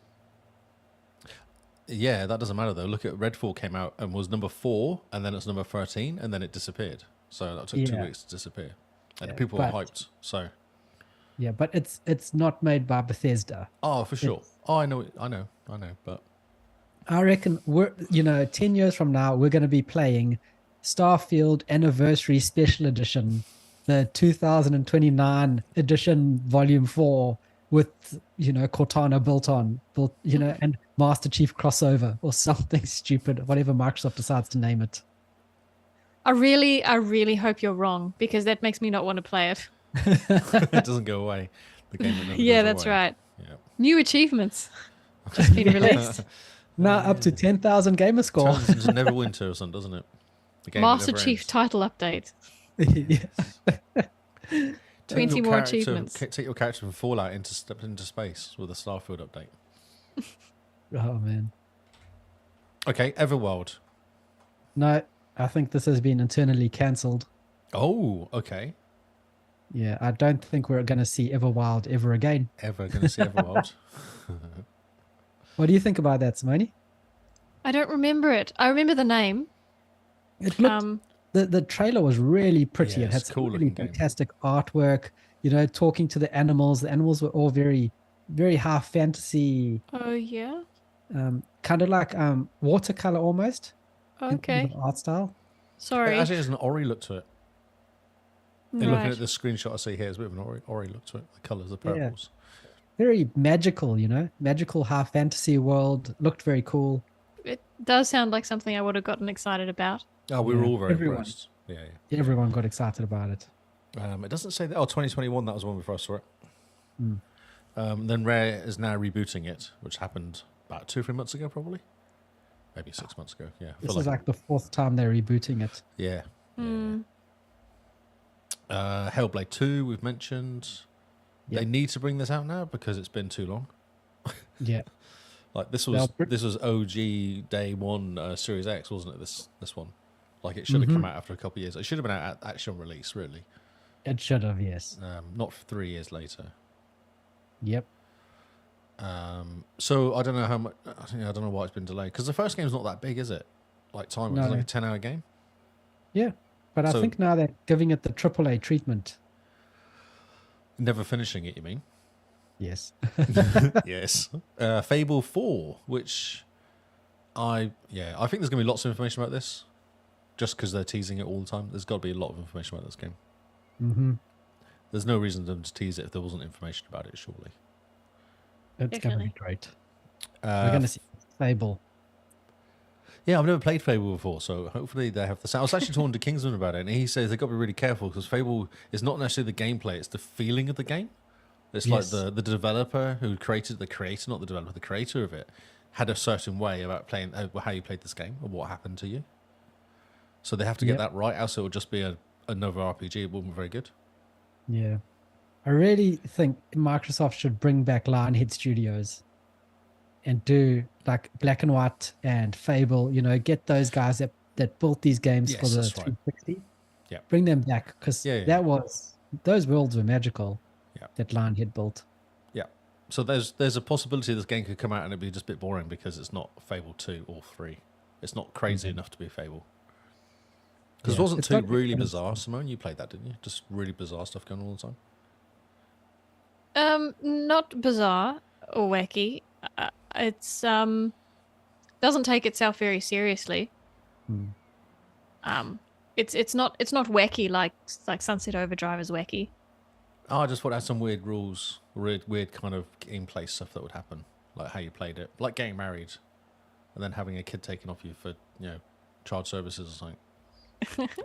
Yeah, that doesn't matter though. Look at Redfall came out and was number 4, and then it's number 13, and then it disappeared. So that took 2 Yeah. weeks to disappear, and Yeah, people were but- hyped. So, Yeah, but it's not made by Bethesda. oh, for sure. Oh, I know. But I reckon 10 years from now, we're going to be playing Starfield Anniversary Special Edition, the 2029 edition, Volume 4, with, Cortana built, and Master Chief crossover or something stupid, whatever Microsoft decides to name it. I really hope you're wrong, because that makes me not want to play it. it doesn't go away. The game that never Yeah, goes that's away. right. Yeah. New achievements just been released. Now up to 10,000 gamer score. Turns into Neverwinter or something, doesn't it? The game that Master never Chief ends. title update. Yeah. 20 your more character- achievements. Take your character from Fallout into space with a Starfield update. Oh, man. Okay, Everworld. No, I think this has been internally cancelled. Oh, okay. Yeah, I don't think we're going to see Everwild ever again. Ever going to see Everworld? What do you think about that, Simone? I don't remember it. I remember the name. It looked, the trailer was really pretty. Yeah, It had it's a some cool really looking game. fantastic artwork, talking to the animals. The animals were all very, very high fantasy, Oh yeah. kind of like watercolor almost. in terms Okay. of art style. It Sorry. actually has an Ori look to it. Looking Right. at the screenshot I see here, it's a bit of an Ori look to it. The colours, the Yeah. purples. Very magical, magical high fantasy world. Looked very cool. It does sound like something I would have gotten excited about. Oh, we were Yeah, all very everyone. impressed. Yeah, Everyone got excited about it. yeah. It doesn't say that. Oh, 2021, that was the one before I saw it. Hmm. Then Rare is now rebooting it, which happened about 2 or 3 months ago, probably. Maybe 6 months ago. Yeah. I This feel is like the 4th time they're rebooting it. Yeah. Hmm. Hellblade 2, we've mentioned. Yep. They need to bring this out now because it's been too long. Yeah. Like this Well, was OG day one Series X, wasn't it? This one, like it should have come out after a couple of years. It should have been out at actual release, really. It should have, yes. Not 3 years later. Yep. So I don't know how much. I don't know why it's been delayed because the first game's not that big, is it? Like time, No. it's like a 10-hour game. Yeah. But I So- think now they're giving it the AAA treatment. Never finishing it, you mean? Yes. Yes. Fable 4, which I think there's going to be lots of information about this just because they're teasing it all the time. There's got to be a lot of information about this game. Mm-hmm. There's no reason for them to tease it if there wasn't information about it, surely. It's going to Definitely. be great. We're going to see Fable. Yeah, I've never played Fable before, so hopefully they have the sound. I was actually talking to Kingsman about it, and he says they've got to be really careful because Fable is not necessarily the gameplay, it's the feeling of the game. It's Yes. like the developer who created, the creator, not the developer, the creator of it, had a certain way about playing, how you played this game and what happened to you. So they have to get Yep. that right, else it will just be another RPG. It won't be very good. Yeah. I really think Microsoft should bring back Lionhead Studios and do like Black and White and Fable, get those guys that built these games Yes, for the that's right. 360. Yeah. Bring them back because Yeah. those worlds were magical Yeah. that Lionhead built. Yeah. So there's a possibility this game could come out and it'd be just a bit boring because it's not Fable 2 or 3. It's not crazy enough to be Fable. Because Yeah, wasn't it's 2 not really gonna- bizarre, Simone? You played that, didn't you? Just really bizarre stuff going on all the time. Not bizarre or wacky. It's doesn't take itself very seriously. Hmm. It's not wacky like Sunset Overdrive is wacky. Oh, I just thought it had some weird rules, weird kind of gameplay stuff that would happen, like how you played it, like getting married, and then having a kid taken off you for child services or something.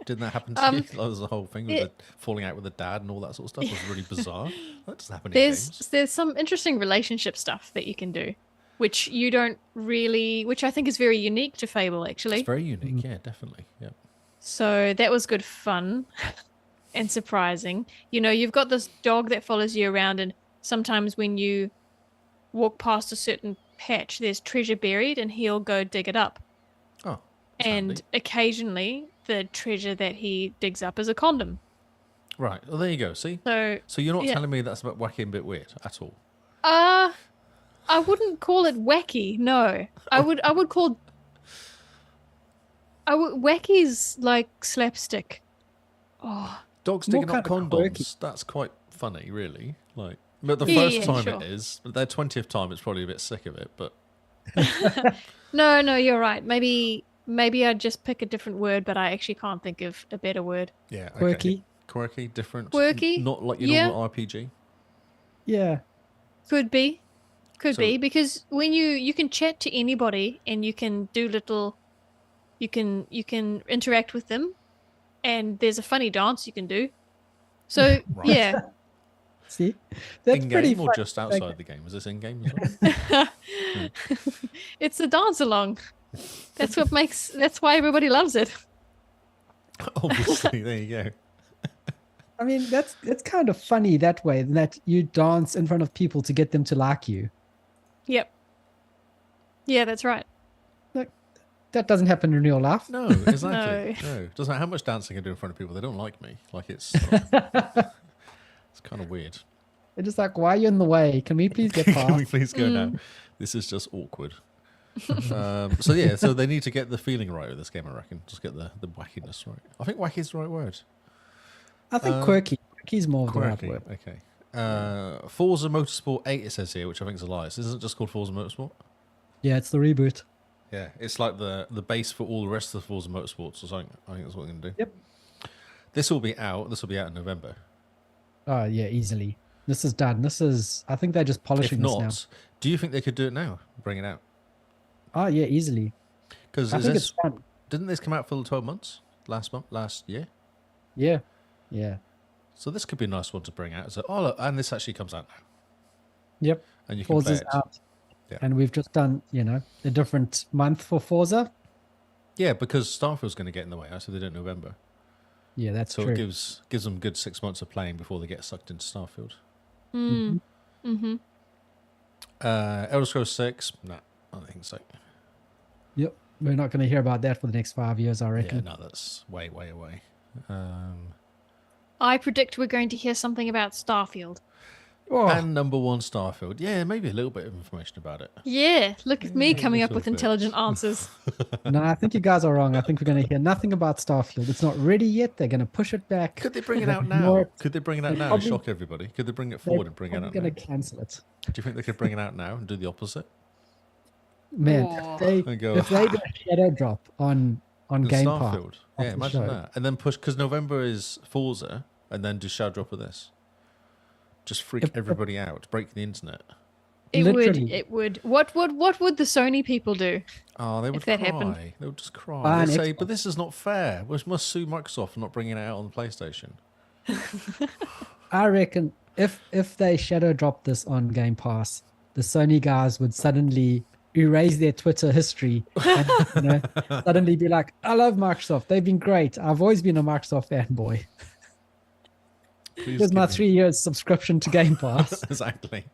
Didn't that happen to you? That was the whole thing with the falling out with the dad and all that sort of stuff. It was really bizarre. That doesn't happen in games. There's some interesting relationship stuff that you can do, which you don't really, which I think is very unique to Fable actually. It's very unique, yeah, definitely, yeah. So that was good fun and surprising. You've got this dog that follows you around, and sometimes when you walk past a certain patch, there's treasure buried, and he'll go dig it up. Oh, And handy. occasionally, the treasure that he digs up is a condom. Right. Well, there you go. See. So, So you're not yeah. telling me that's a bit wacky and a bit weird at all. I wouldn't call it wacky. No, I would call. Wacky's like slapstick. Oh, Dogs More digging up kind of condoms. quirky. That's quite funny, really. Like, but the Yeah, first yeah, time sure. it is, but their 20th time, it's probably a bit sick of it. But no, you're right. Maybe I'd just pick a different word, but I actually can't think of a better word. yeah, okay. Quirky. Quirky, different, Quirky? not like your Yeah. normal RPG. Yeah. Could be, So- because when you can chat to anybody and you can do little, you can interact with them, and there's a funny dance you can do. So Right. yeah, See, that's In pretty game or fun. just outside the game? Is this in game as well? it's a dance along. That's why everybody loves it. Obviously, there you go. I mean, that's kind of funny that way, that you dance in front of people to get them to like you. Yep. Yeah, that's right. That doesn't happen in real life. No, exactly. No. Doesn't matter how much dancing I do in front of people, they don't like me. Like it's kind of weird. They're just like, why are you in the way? Can we please get Can we past? please go now? This is just awkward. So they need to get the feeling right with this game, I reckon. Just get the wackiness right. I think wacky is the right word. I think quirky. Quirky's more of the right Quirky. word. Okay. Forza Motorsport 8, it says here, which I think is a lie. This isn't just called Forza Motorsport. Yeah, it's the reboot. Yeah, it's like the base for all the rest of the Forza Motorsports or something. I think that's what they're going to do. Yep. This will be out. This will be out in November. Oh, yeah, easily. This is done. I think they're just If polishing this now. not, do you think they could do it now? Bring it out? Oh, yeah, easily. Because I think it's fun. didn't this come out for the 12 months last year? Yeah. Yeah. So this could be a nice one to bring out. So, look, and this actually comes out now, Yep. and you can Forza's play it. out. Yeah. And we've just done, a different month for Forza. Yeah, because Starfield's going to get in the way. So they do it in November. Yeah, that's So true. it gives them good 6 months of playing before they get sucked into Starfield. Mm-hmm. Elder Scrolls 6, nah, I don't think so. Yep. We're not going to hear about that for the next 5 years, I Yeah, reckon. no, that's way, way away. I predict we're going to hear something about Starfield. Oh, And number one, Starfield. Yeah, maybe a little bit of information about it. Yeah, look at me coming up little with bit. intelligent answers. no, I think you guys are wrong. I think we're going to hear nothing about Starfield. It's not ready yet. They're going to push it back. Could they bring it out Ignore now? it. Could they bring it out now probably- and shock everybody? Could they bring it They're forward and bring it probably out going now? to cancel it. Do you think they could bring it out now and do the opposite? Man, Oh. if go, they do a shadow drop on The Game Pass, Starfield. off Yeah, the imagine show. that. And then push, because November is Forza, and then do Shadow Drop of this. Just freak If- everybody out, break the internet. Literally. It would. What would the Sony people do? Oh, they would If that cry. happened. They would just cry. Buy They'd an say, Xbox. but this is not fair. We must sue Microsoft for not bringing it out on the PlayStation. I reckon if they shadow drop this on Game Pass, the Sony guys would suddenly erase their Twitter history and suddenly be like, I love Microsoft. They've been great. I've always been a Microsoft fanboy. Please Here's my give me- 3 years subscription to Game Pass. Exactly.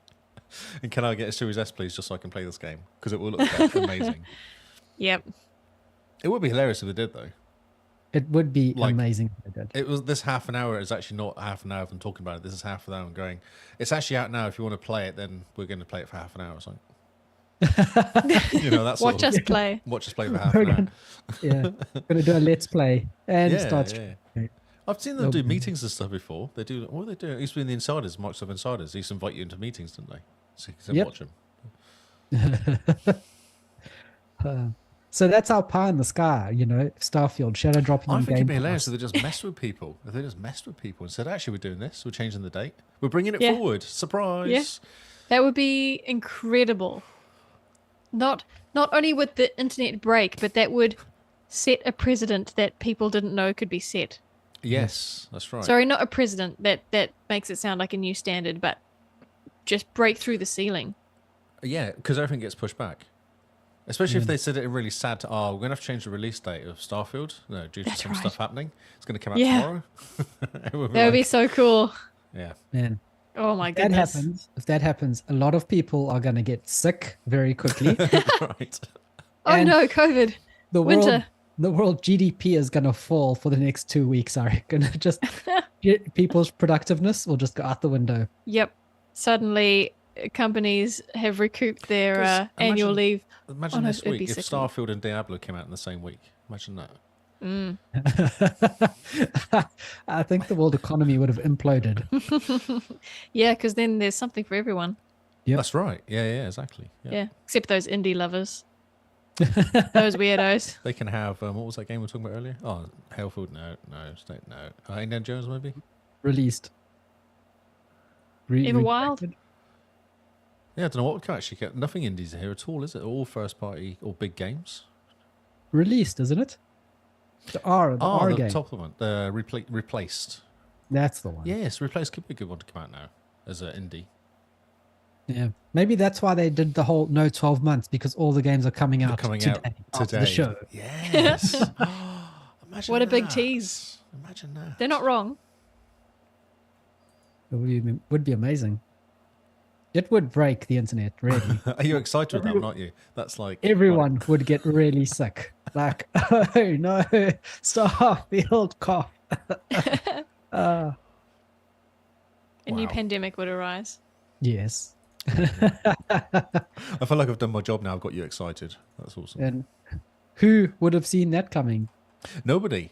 And can I get a Series S, please, just so I can play this game? Because it will look amazing. Yep. It would be hilarious if they did, though. It would be Like- amazing if they did. It was this half an hour is actually not half an hour of them talking about it. This is half an hour and going, it's actually out now. If you want to play it, then we're going to play it for half an hour or something. That's Watch us play. Watch us play for half an hour. Yeah. Gonna do a let's play and start. Yeah. I've seen them Nope. do meetings and stuff before. They do. What do they do? It used to be in the Insiders, Microsoft Insiders. They used to invite you into meetings, didn't they? So you can Yep. watch them. So that's our pie in the sky, Starfield, shadow dropping I on think Game it'd be hilarious Pass. if they just messed with people. If they just messed with people and said, actually, we're doing this. We're changing the date. We're bringing it Yeah. forward. Surprise. Yeah. That would be incredible. Not only would the internet break, but that would set a precedent that people didn't know could be set. Yes, that's right. Sorry, not a precedent. That makes it sound like a new standard, but just break through the ceiling. Yeah, because everything gets pushed back. Especially if they said it really sad to, we're going to have to change the release date of Starfield due to That's some right. stuff happening. It's going to come out Yeah. tomorrow. Everyone That would be like, so cool. yeah. Man, Oh my if that goodness. happens, a lot of people are going to get sick very quickly. Right. Oh And no, COVID. the Winter. world GDP is going to fall for the next 2 weeks, I reckon. Just people's productiveness will just go out the window. Yep. Suddenly companies have recouped 'Cause their annual imagine- leave. Imagine no, this it'd be week if sick leave. Starfield and Diablo came out in the same week. Imagine that. I think the world economy would have imploded. Yeah, because then there's something for everyone. Yep. That's right. Yeah, exactly. Yeah, except those indie lovers, those weirdos. They can have what was that game we were talking about earlier? Oh, Hellfield. No. Indiana Jones maybe. Released. Everwild? Redacted? Yeah, I don't know what we can actually get. Nothing indies here at all, is it? All first party or big games. Released, isn't it? The R the game. top of the one. Replaced. That's the one. Yes, Replaced could be a good one to come out now as an indie. Yeah. Maybe that's why they did the whole 12 months, because all the games are coming out today. After the show. Yes. Imagine What a big that. tease. Imagine that. They're not wrong. It would be amazing. It would break the internet, really. Are you excited with that one, aren't you? That's like Everyone would get really sick. Like, oh no, Starfield cough. A new Wow. pandemic would arise. Yes. I feel like I've done my job now. I've got you excited. That's awesome. And who would have seen that coming? Nobody.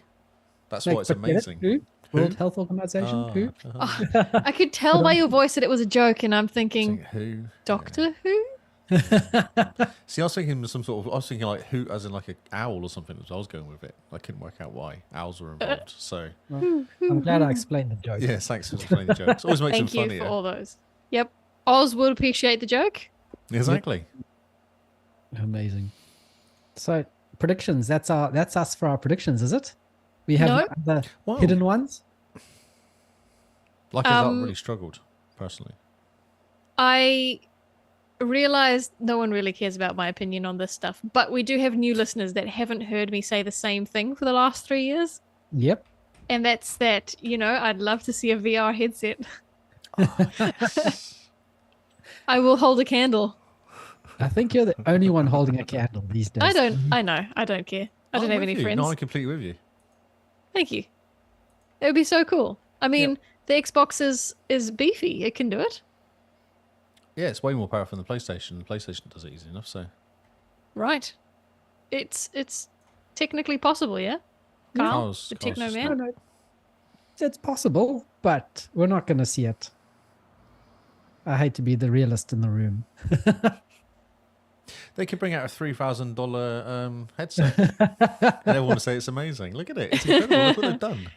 That's Like, why it's but get it? amazing. Who? World Health Organization? Who? I could tell by your voice that it was a joke, and I'm thinking, Who? Doctor Who? See, I was thinking some sort of. I was thinking like who, as in like an owl or something. So I was going with it. I couldn't work out why owls were involved. So I'm glad I explained the joke. yeah, thanks for explaining the jokes. Always makes Thank them you funnier. for all those. Yep. Oz would appreciate the joke. Exactly. Amazing. So predictions. That's us for our predictions, is it? We have No. other Wow. hidden ones. Like I've really struggled personally. I realized no one really cares about my opinion on this stuff, but we do have new listeners that haven't heard me say the same thing for the last 3 years. Yep. And that's that, I'd love to see a VR headset. I will hold a candle. I think you're the only one holding a candle these days. I know. I don't care. I don't I'm have with any you. friends. No, I'm completely with you. Thank you. It would be so cool. I mean, the Xbox is beefy. It can do it. Yeah, it's way more powerful than the PlayStation. The PlayStation does it easy enough. So Right. It's technically possible, yeah? Kyle, Kyle's- the Kyle's techno just man. No, it's possible, but we're not going to see it. I hate to be the realist in the room. they could bring out a $3,000 headset, and everyone would say it's amazing. Look at it; it's incredible. Look what they've done.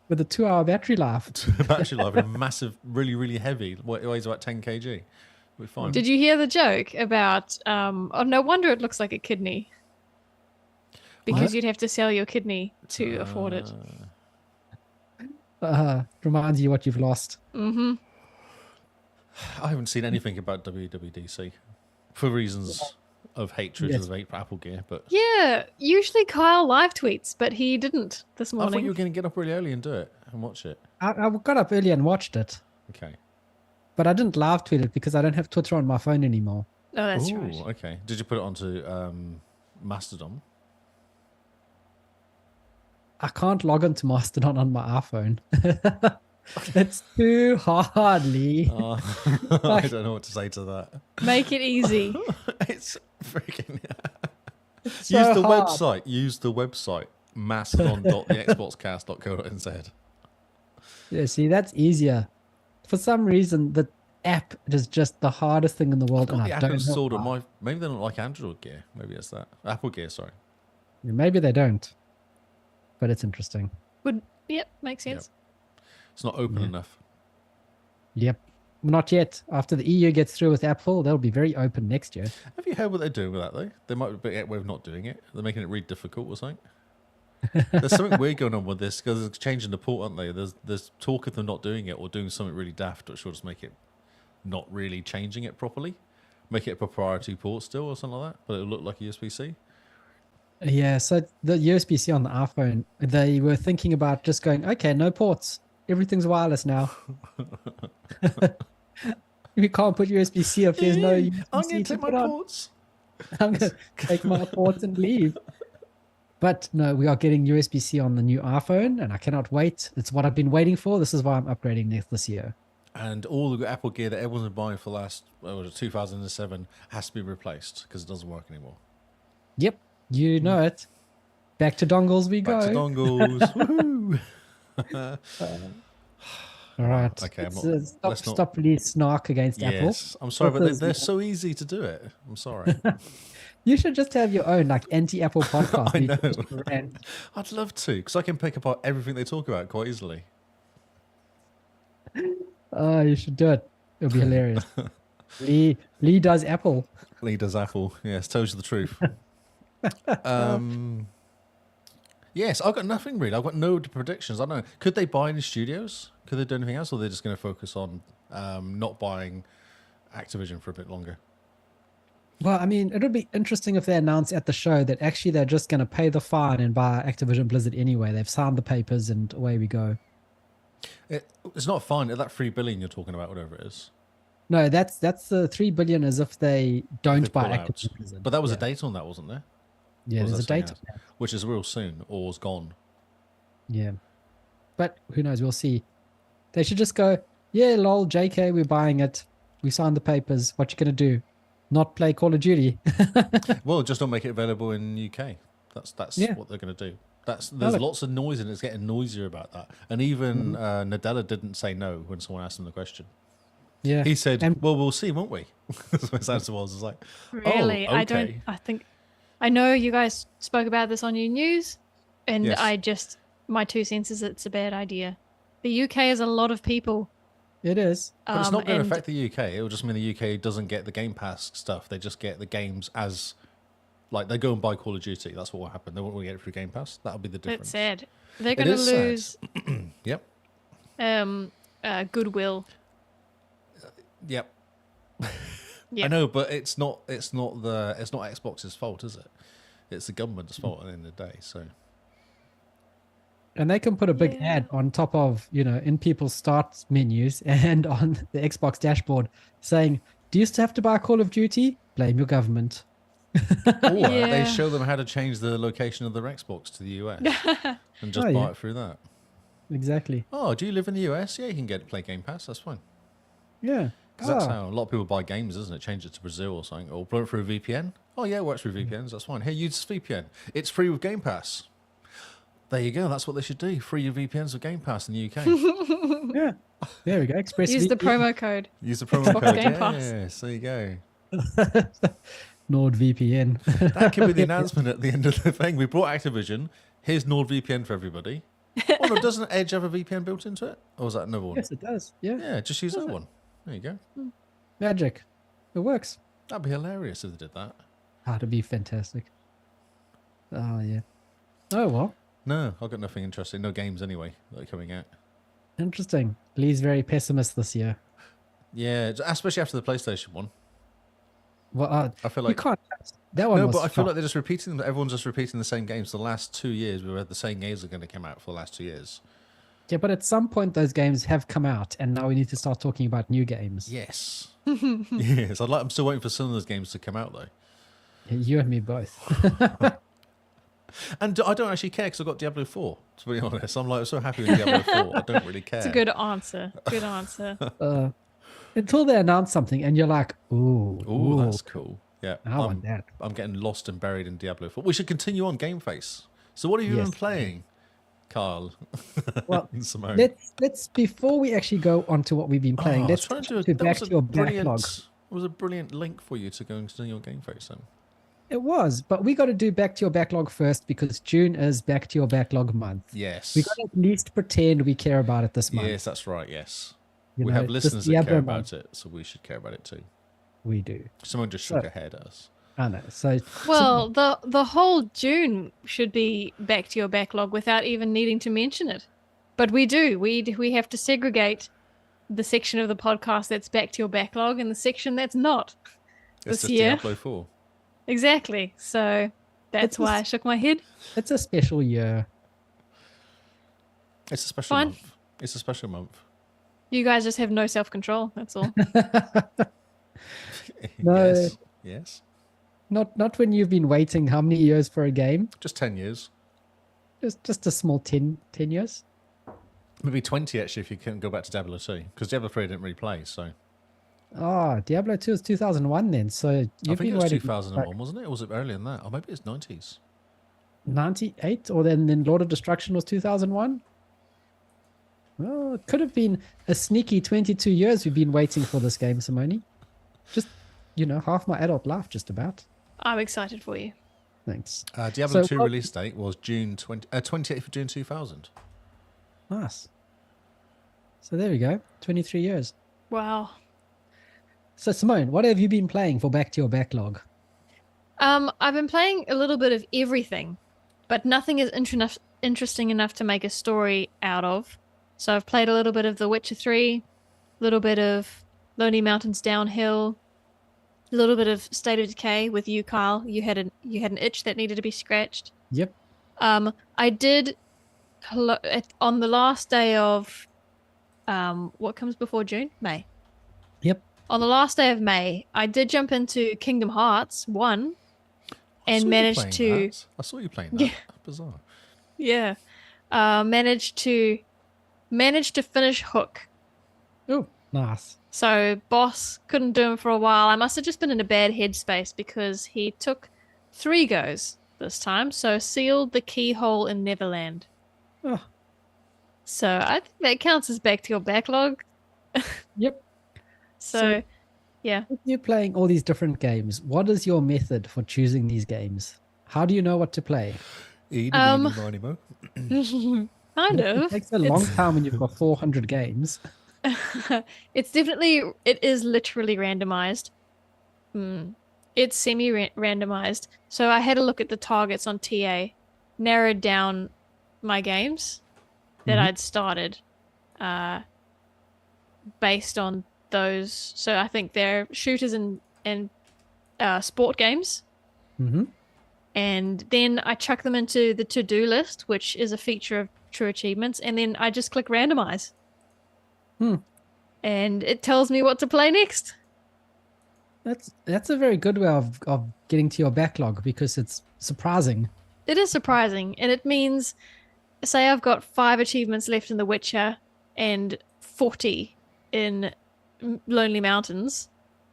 With a 2-hour battery life. Battery life and a massive, really, really heavy. It weighs about 10 kg. We're fine. Did you hear the joke about oh, no wonder it looks like a kidney. Because What? you'd have to sell your kidney to afford it. Reminds you what you've lost. Mm-hmm. I haven't seen anything about WWDC for reasons of hatred Yes. of Apple Gear, but Yeah, usually Kyle live tweets, but he didn't this I thought morning. you were going to get up really early and do it and watch it. I got up early and watched it, Okay. but I didn't live tweet it because I don't have Twitter on my phone anymore. Oh, that's Ooh, right. okay. Did you put it onto Mastodon? I can't log into Mastodon on my iPhone. It's too hard, Lee. I don't know what to say to that. Make it easy. It's freaking. So Use the hard. website. Use the website. Mastodon.thexboxcast.co.nz. Yeah, see, that's easier. For some reason, the app is just the hardest thing in the world, Got and the I app don't know installed on why. my. Maybe they don't like Android Gear. Maybe it's that. Apple Gear, sorry. Maybe they don't, but it's interesting. Yep, makes sense. It's not open Yeah. enough. Yep. Not yet. After the EU gets through with Apple, they'll be very open next year. Have you heard what they're doing with that, though? They might be a way of not doing it. They're making it really difficult or something. There's something weird going on with this because they're changing the port, aren't they? There's talk of them not doing it or doing something really daft, which will just make it not really changing it properly. Make it a proprietary port still or something like that, but it'll look like a USB-C. Yeah, so the USB-C on the iPhone, they were thinking about just going, okay, no ports. Everything's wireless now. We can't put USB-C if there's no I'm USB-C going to to take my put on. ports. I'm going to take my ports and leave. But no, we are getting USB-C on the new iPhone, and I cannot wait. It's what I've been waiting for. This is why I'm upgrading this year. And all the Apple gear that everyone's been buying for the last 2007 has to be replaced because it doesn't work anymore. Yep, you know it. Back to dongles we Back go. to dongles. Woohoo! All right. Okay, Stop really snark against Apple. Yes, I'm sorry, but Because, they're so easy to do it. I'm sorry. You should just have your own like anti-Apple podcast. I where you can know. just rant. I'd love to, because I can pick apart everything they talk about quite easily. Oh, you should do it. It'll be hilarious. Lee does Apple. Lee does Apple. Yes, tells you the truth. Yes, I've got nothing really. I've got no predictions. I don't know. Could they buy any studios? Could they do anything else? Or are they just going to focus on not buying Activision for a bit longer? Well, I mean, it would be interesting if they announce at the show that actually they're just going to pay the fine and buy Activision Blizzard anyway. They've signed the papers and away we go. It's not fine. That $3 billion you're talking about, whatever it is. No, that's the $3 billion as if they don't They buy pull out. Activision Blizzard. But that was yeah. a date on that, wasn't there? Yeah, Or was there's a that date. something else? Which is real soon, or is gone. Yeah. But who knows? We'll see. They should just go, yeah, lol, JK, we're buying it. We signed the papers. What you going to do? Not play Call of Duty? Well, just don't make it available in UK. That's Yeah. what they're going to do. There's look. lots of noise and it's getting noisier about that. And even Nadella didn't say no when someone asked him the question. Yeah. He said, And- well, we'll see, won't we? That's what his answer was. It's like, Really, oh, okay. I know you guys spoke about this on your news, and Yes. my 2 cents is it's a bad idea. The UK is a lot of people. It is. But it's not going to and affect the UK. It will just mean the UK doesn't get the Game Pass stuff. They just get the games as, like, they go and buy Call of Duty. That's what will happen. They won't get it through Game Pass. That'll be the difference. That's sad. They're It going to is sad. lose Yep. goodwill. Yep. Yeah. I know, but it's not Xbox's fault, is it? It's the government's fault at the end of the day. So And they can put a big Yeah. ad on top of, in people's start menus and on the Xbox dashboard saying, do you still have to buy Call of Duty? Blame your government. or they Yeah. show them how to change the location of their Xbox to the US and just Oh, buy yeah. it through that. Exactly. Oh, do you live in the US? Yeah, you can play Game Pass. That's fine. Yeah. Because that's how a lot of people buy games, isn't it? Change it to Brazil or something, or put it through a VPN. Oh yeah, it works through VPNs. That's fine. Hey, use VPN. It's free with Game Pass. There you go. That's what they should do. Free your VPNs with Game Pass in the UK. Yeah. There we go. Express Use the VPN. promo code. Use the promo Xbox code. Game Pass. Yes, there you go. NordVPN. That could be the announcement at the end of the thing. We brought Activision. Here's NordVPN for everybody. Oh no, doesn't Edge have a VPN built into it? Or is that another one? Yes, it does. Yeah. Yeah, just use that one. There you go. Magic. It works. That'd be hilarious if they did that. That'd be fantastic. Oh, yeah. Oh, well. No, I've got nothing interesting. No games anyway that are coming out. Interesting. Lee's very pessimist this year. Yeah, especially after the PlayStation one. Well, I feel you like can't. That one no, was but I feel fun. like they're just repeating them. Everyone's just repeating the same games. The last 2 years, we've had the same games are going to come out for the last 2 years. Yeah, but at some point those games have come out, and now we need to start talking about new games. Yes, yes. I'm still waiting for some of those games to come out though. Yeah, you and me both. And I don't actually care because I've got Diablo 4. To be honest, I'm like so happy with Diablo 4. I don't really care. It's a good answer. Good answer. Until they announce something, and you're like, ooh, Oh, that's cool. Yeah, I want that. I'm getting lost and buried in Diablo 4. We should continue on Game Face. So what have you Yes. been playing, Carl? Well, and Simone? let's before we actually go on to what we've been playing, Oh, I was let's trying to to do that back was to your a brilliant. backlog. It was a brilliant link for you to go and continue your Game Face then. It was, but we got to do back to your backlog first because June is back to your backlog month. Yes. We got to at least pretend we care about it this month. Yes, that's right. Yes. You We know, have this listeners that Diablo care month. about it, so we should care about it too. We do. Someone just shook her head at us. I know. So Well, the whole June should be back to your backlog without even needing to mention it. But we do. We have to segregate the section of the podcast that's back to your backlog and the section that's not. It's This just year. Diablo 4. Exactly. So that's It's why I just- shook my head. it's a special year. It's a special Fine. month. It's a special month. You guys just have no self-control. That's all. No. Yes. Yes. Not when you've been waiting how many years for a game? Just 10 years. Just a small 10 years. Maybe 20 actually if you couldn't go back to Diablo 2, because Diablo 3 I didn't really play. So Oh, Diablo 2 is 2001 then. So I you've think been it was waiting 2001, wasn't it? Or was it earlier than that? Or maybe it's 90s. 98, or then Lord of Destruction was 2001. Well, it could have been a sneaky 22 years we've been waiting for this game, Simone. Just, half my adult life, just about. I'm excited for you. Thanks. Diablo So 2 what- release date was 28th of June 2000. Nice. So there we go. 23 years. Wow. So Simone, what have you been playing for Back to Your Backlog? I've been playing a little bit of everything, but nothing is interesting enough to make a story out of. So I've played a little bit of The Witcher 3, a little bit of Lonely Mountains Downhill, a little bit of State of Decay with you, Kyle. You had an itch that needed to be scratched. Yep. I did on the last day of what comes before June? May. Yep. On the last day of May, I did jump into Kingdom Hearts 1 and managed to I saw you playing that. Yeah. Bizarre. yeah, managed to finish Hook. Oh, nice. So boss couldn't do him for a while. I must have just been in a bad headspace because he took 3 goes this time. So sealed the keyhole in Neverland. Oh, So I think that counts as back to your backlog. yep. So yeah. If you're playing all these different games, what is your method for choosing these games? How do you know what to play? Kind It of. takes a long time when you've got 400 games. It is literally randomized. It's semi-randomized. So I had a look at the targets on TA, narrowed down my games that I'd started based on those. So I think they're shooters and sport games. Mm-hmm. And then I chuck them into the to-do list, which is a feature of True Achievements, and then I just click randomize. And it tells me what to play next. That's a very good way of getting to your backlog because it's surprising. It is surprising, and it means, say I've got 5 achievements left in The Witcher and 40 in Lonely Mountains.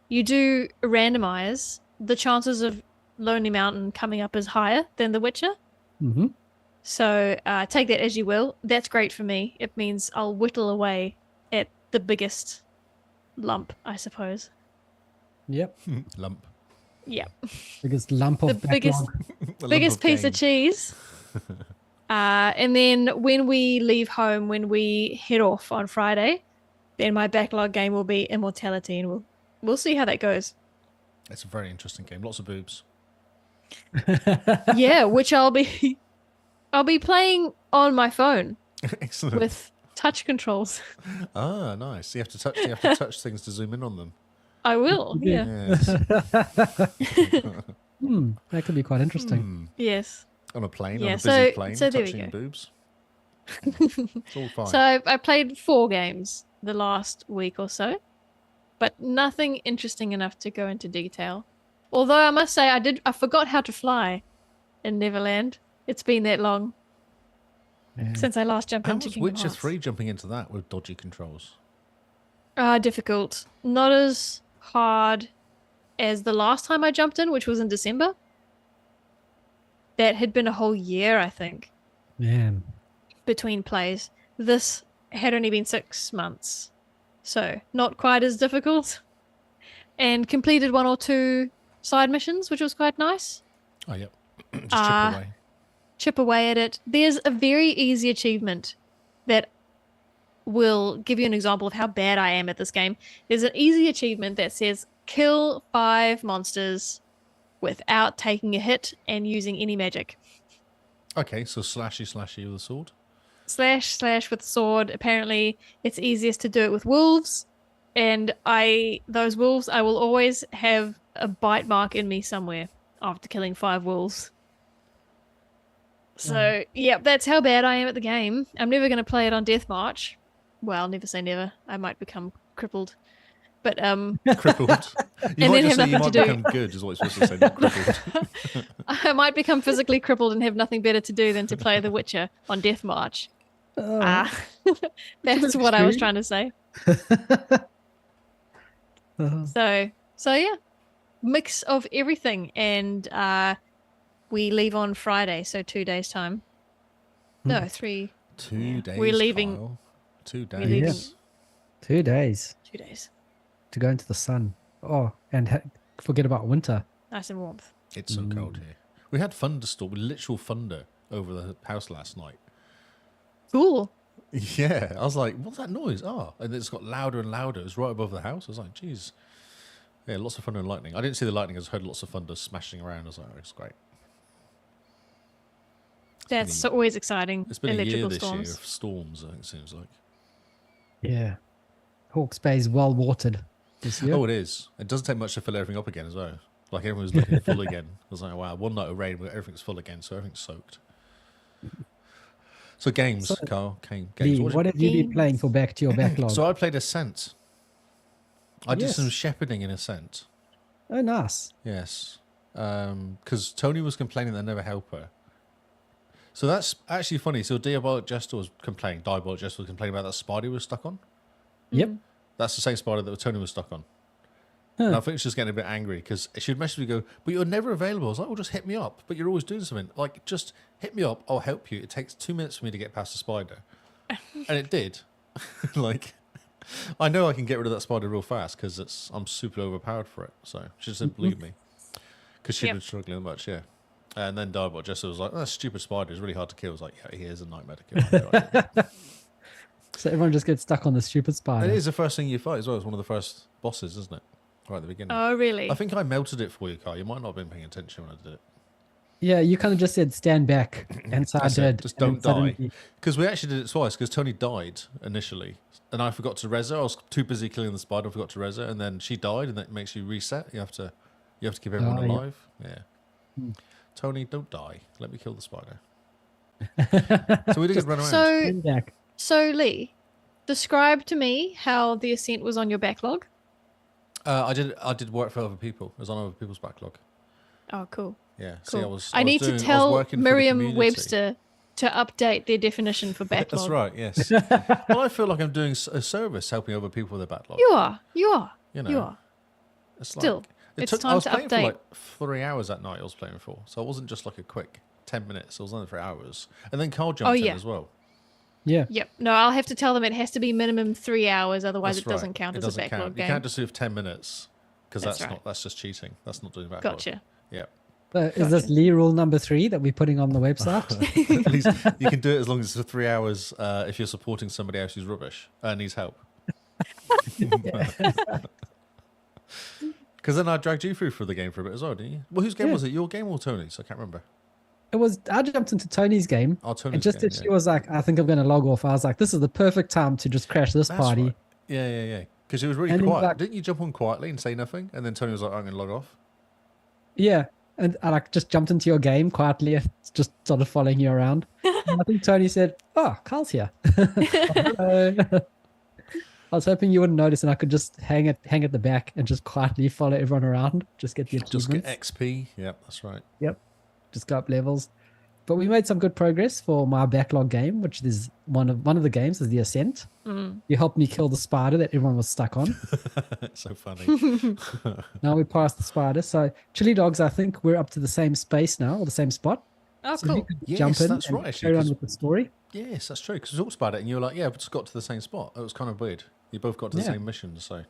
You do randomize, the chances of Lonely Mountain coming up is higher than The Witcher. Mm-hmm. So take that as you will. That's great for me. It means I'll whittle away at the biggest lump, I suppose. Yep. Lump. Yep. Biggest lump of The backlog. biggest piece of cheese. And then when we leave home, when we head off on Friday, then my backlog game will be Immortality, and we'll see how that goes. It's a very interesting game. Lots of boobs. Yeah, which I'll be playing on my phone Excellent. with touch controls. Ah, nice. You have to touch things to zoom in on them. I will. Yeah. Yes. That could be quite interesting. Yes. On a plane, Yeah, on a busy so- plane, so there we touching go. boobs. It's all fine. So I played 4 games the last week or so, but nothing interesting enough to go into detail. Although I must say I forgot how to fly in Neverland. It's been that long Yeah. since I last jumped How into was Kingdom Witcher Hearts. 3 jumping into that with dodgy controls? Difficult. Not as hard as the last time I jumped in, which was in December. That had been a whole year, I think, Man. between plays. This had only been 6 months, so not quite as difficult. And completed 1 or 2 side missions, which was quite nice. Oh, yep. Just chip away. Chip away at it. There's a very easy achievement that will give you an example of how bad I am at this game. There's an easy achievement that says kill 5 monsters without taking a hit and using any magic. Okay, so slashy with a sword. Slash with sword. Apparently, it's easiest to do it with wolves, and those wolves, I will always have a bite mark in me somewhere after killing 5 wolves. So, yeah, that's how bad I am at the game. I'm never going to play it on Death March. Well, never say never. I might become crippled. But, Crippled. You And might then just have say you nothing might to do. become good, is what you're supposed to say, not crippled. I might become physically crippled and have nothing better to do than to play The Witcher on Death March. Oh, Ah, it's a that's bit what I was extreme. trying to say. Uh, So yeah, mix of everything, and we leave on Friday, so 2 days time. No, 3. Two Yeah, days, Kyle. 2 We're leaving days. 2 days 2 days. to go into the sun. Oh, and forget about winter. Nice and warmth. It's so cold here. We had thunderstorm, literal thunder over the house last night. Cool. Yeah, I was like, what's that noise? Oh, and it's got louder and louder. It was right above the house. I was like, geez. Yeah, lots of thunder and lightning. I didn't see the lightning. I just heard lots of thunder smashing around. I was like, oh, it's great. That's always exciting. It's been a year Electrical this storms. year of storms, I think it seems like. Yeah. Hawke's Bay is well watered this year. Oh, it is. It doesn't take much to fill everything up again as well. Like everyone was looking full again. I was like, wow, one night of rain, everything's full again, so everything's soaked. So games, So, Carl, games. Lee, what have you been Games. playing for back to your backlog? So I played Ascent. I did Yes. some shepherding in Ascent. Oh, nice. Yes. Because Tony was complaining that I never help her. So that's actually funny. So Diabolic Jester was complaining about that spider he was stuck on. Yep. That's the same spider that Tony was stuck on. Huh. And I think she's just getting a bit angry because she'd message me go, but you're never available. I was like, well, just hit me up. But you're always doing something. Like, just hit me up. I'll help you. It takes 2 minutes for me to get past the spider. And it did. Like, I know I can get rid of that spider real fast because I'm super overpowered for it. So she just didn't believe me because she'd Yep. been struggling much, yeah. And then Diabot Jester was like, that stupid spider is really hard to kill. I was like, yeah, he is a nightmare to kill. I know. So everyone just gets stuck on the stupid spider. It is the first thing you fight as well. It's one of the first bosses, isn't it? Right at the beginning. Oh, really? I think I melted it for you, Carl. You might not have been paying attention when I did it. Yeah, you kind of just said stand back, and so I That's it. did. Just and don't die. suddenly- Because we actually did it twice, because Tony died initially. And I forgot to res her. I was too busy killing the spider, I forgot to res her. And then she died, and that makes you reset. You have to keep everyone Oh, yeah. alive. Yeah. Tony, don't die. Let me kill the spider. So we did run around. So, Stand back. so Lee, describe to me how the Ascent was on your backlog. I did work for other people. It was on other people's backlog. Oh, cool. Yeah. Cool. See, I was need doing- to I was tell working for the community. Merriam-Webster to update their definition for backlog. That's right, yes. Well, I feel like I'm doing a service helping other people with their backlog. You are. You are. You know. You are. It's Still, like, it's I time was to playing for update. like 3 hours that night I was playing for. So it wasn't just like a quick 10 minutes. I was on there for hours. And then Carl jumped in yeah. as well. Yeah. Yep. No, I'll have to tell them it has to be minimum 3 hours, otherwise That's it doesn't right. count It as a doesn't backlog count. game. You can't just do 10 minutes because That's that's right. that's just cheating. That's not doing backlog. Gotcha. Yeah. So is this Lee rule number 3 that we're putting on the website? At least you can do it as long as it's for 3 hours if you're supporting somebody else who's rubbish and needs help. Because then I dragged you through for the game for a bit as well, didn't you? Well, whose game Yeah. was it? Your game or Tony's? I can't remember. I jumped into Tony's game, Oh, Tony's and just game, as she yeah. was like, I think I'm going to log off, I was like, this is the perfect time to just crash this That's party. right. Yeah. Because it was really And then, quiet. like- Didn't you jump on quietly and say nothing? And then Tony was like, I'm going to log off. Yeah. And I like just jumped into your game quietly and just started following you around. And I think Tony said, oh, Carl's here. Hello. I was hoping you wouldn't notice and I could just hang at the back and just quietly follow everyone around. Just get the Just get achievements. XP. Yep, that's right. Yep. Just go up levels. But we made some good progress for my backlog game, which is one of the games is the Ascent. You helped me kill the spider that everyone was stuck on. It's so funny. Now we passed the spider. So Chili Dogs, I think we're up to the same space now, or the same spot. Oh, So if you cool. could Yes, jump in that's and right, actually, carry on 'cause- with the story. Yes, that's true. Because we talked about it and you were like, yeah, we just got to the same spot. It was kind of weird. You both got to the Yeah. same mission. So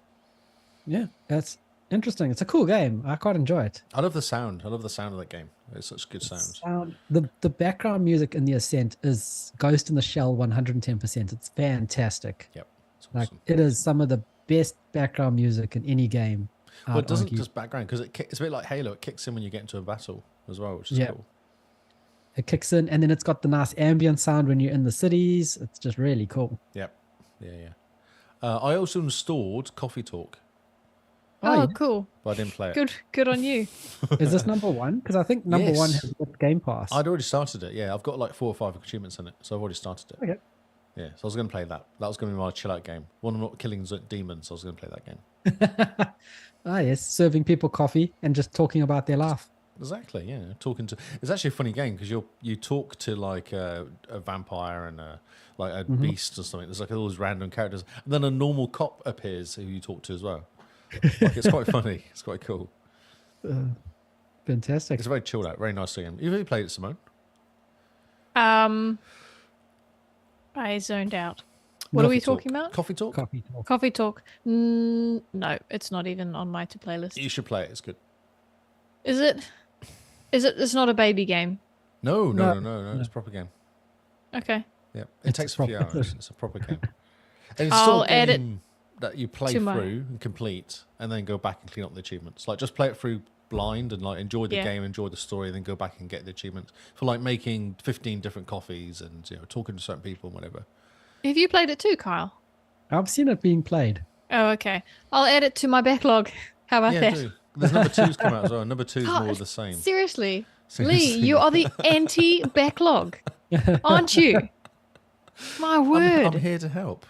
Yeah, that's interesting. It's a cool game. I quite enjoy it. I love the sound. I love the sound of that game. It's such good sound. The background music in the Ascent is Ghost in the Shell 110%. It's fantastic. Yep. It's Like awesome. it is some of the best background music in any game. Well, I'd it doesn't argue. just background because it's a bit like Halo. It kicks in when you get into a battle as well, which is Yeah. cool. It kicks in, and then it's got the nice ambient sound when you're in the cities. It's just really cool. Yep. Yeah. I also installed Coffee Talk, Oh, yeah. cool. but I didn't play it. Good on you. Is this number one? Because I think number one Yes. has got Game Pass. I'd already started it. Yeah, I've got like 4 or 5 achievements in it, so I've already started it. Okay. Yeah, so I was going to play that. That was going to be my chill out game. One, I'm not killing demons, so I was going to play that game. Ah, yes, serving people coffee and just talking about their life. Exactly, yeah. Talking to it's actually a funny game because you talk to like a vampire and a beast or something. There's like all those random characters, and then a normal cop appears who you talk to as well. Like it's quite funny. It's quite cool. Fantastic. It's a very chilled out, very nice game. You've ever played it, Simone? I zoned out. What are we talking about? Coffee Talk. Coffee talk. Coffee Talk. No, it's not even on my to play list. You should play it. It's good. Is it? It's not a baby game. No. No. It's a proper game. Okay. Yeah, it It's takes a a few proper- hours. It's a proper game. And it's I'll still a add it game that you play to through my- and complete, and then go back and clean up the achievements. Like just play it through blind and like enjoy the Yeah. game, enjoy the story, and then go back and get the achievements for like making 15 different coffees and talking to certain people and whatever. Have you played it too, Kyle? I've seen it being played. Oh, okay. I'll add it to my backlog. How about Yeah, that? do. There's number 2's come out as well. Number 2's God, more of the same. Seriously, Seriously. Lee, you are the anti-backlog, aren't you? My word. I'm here to help.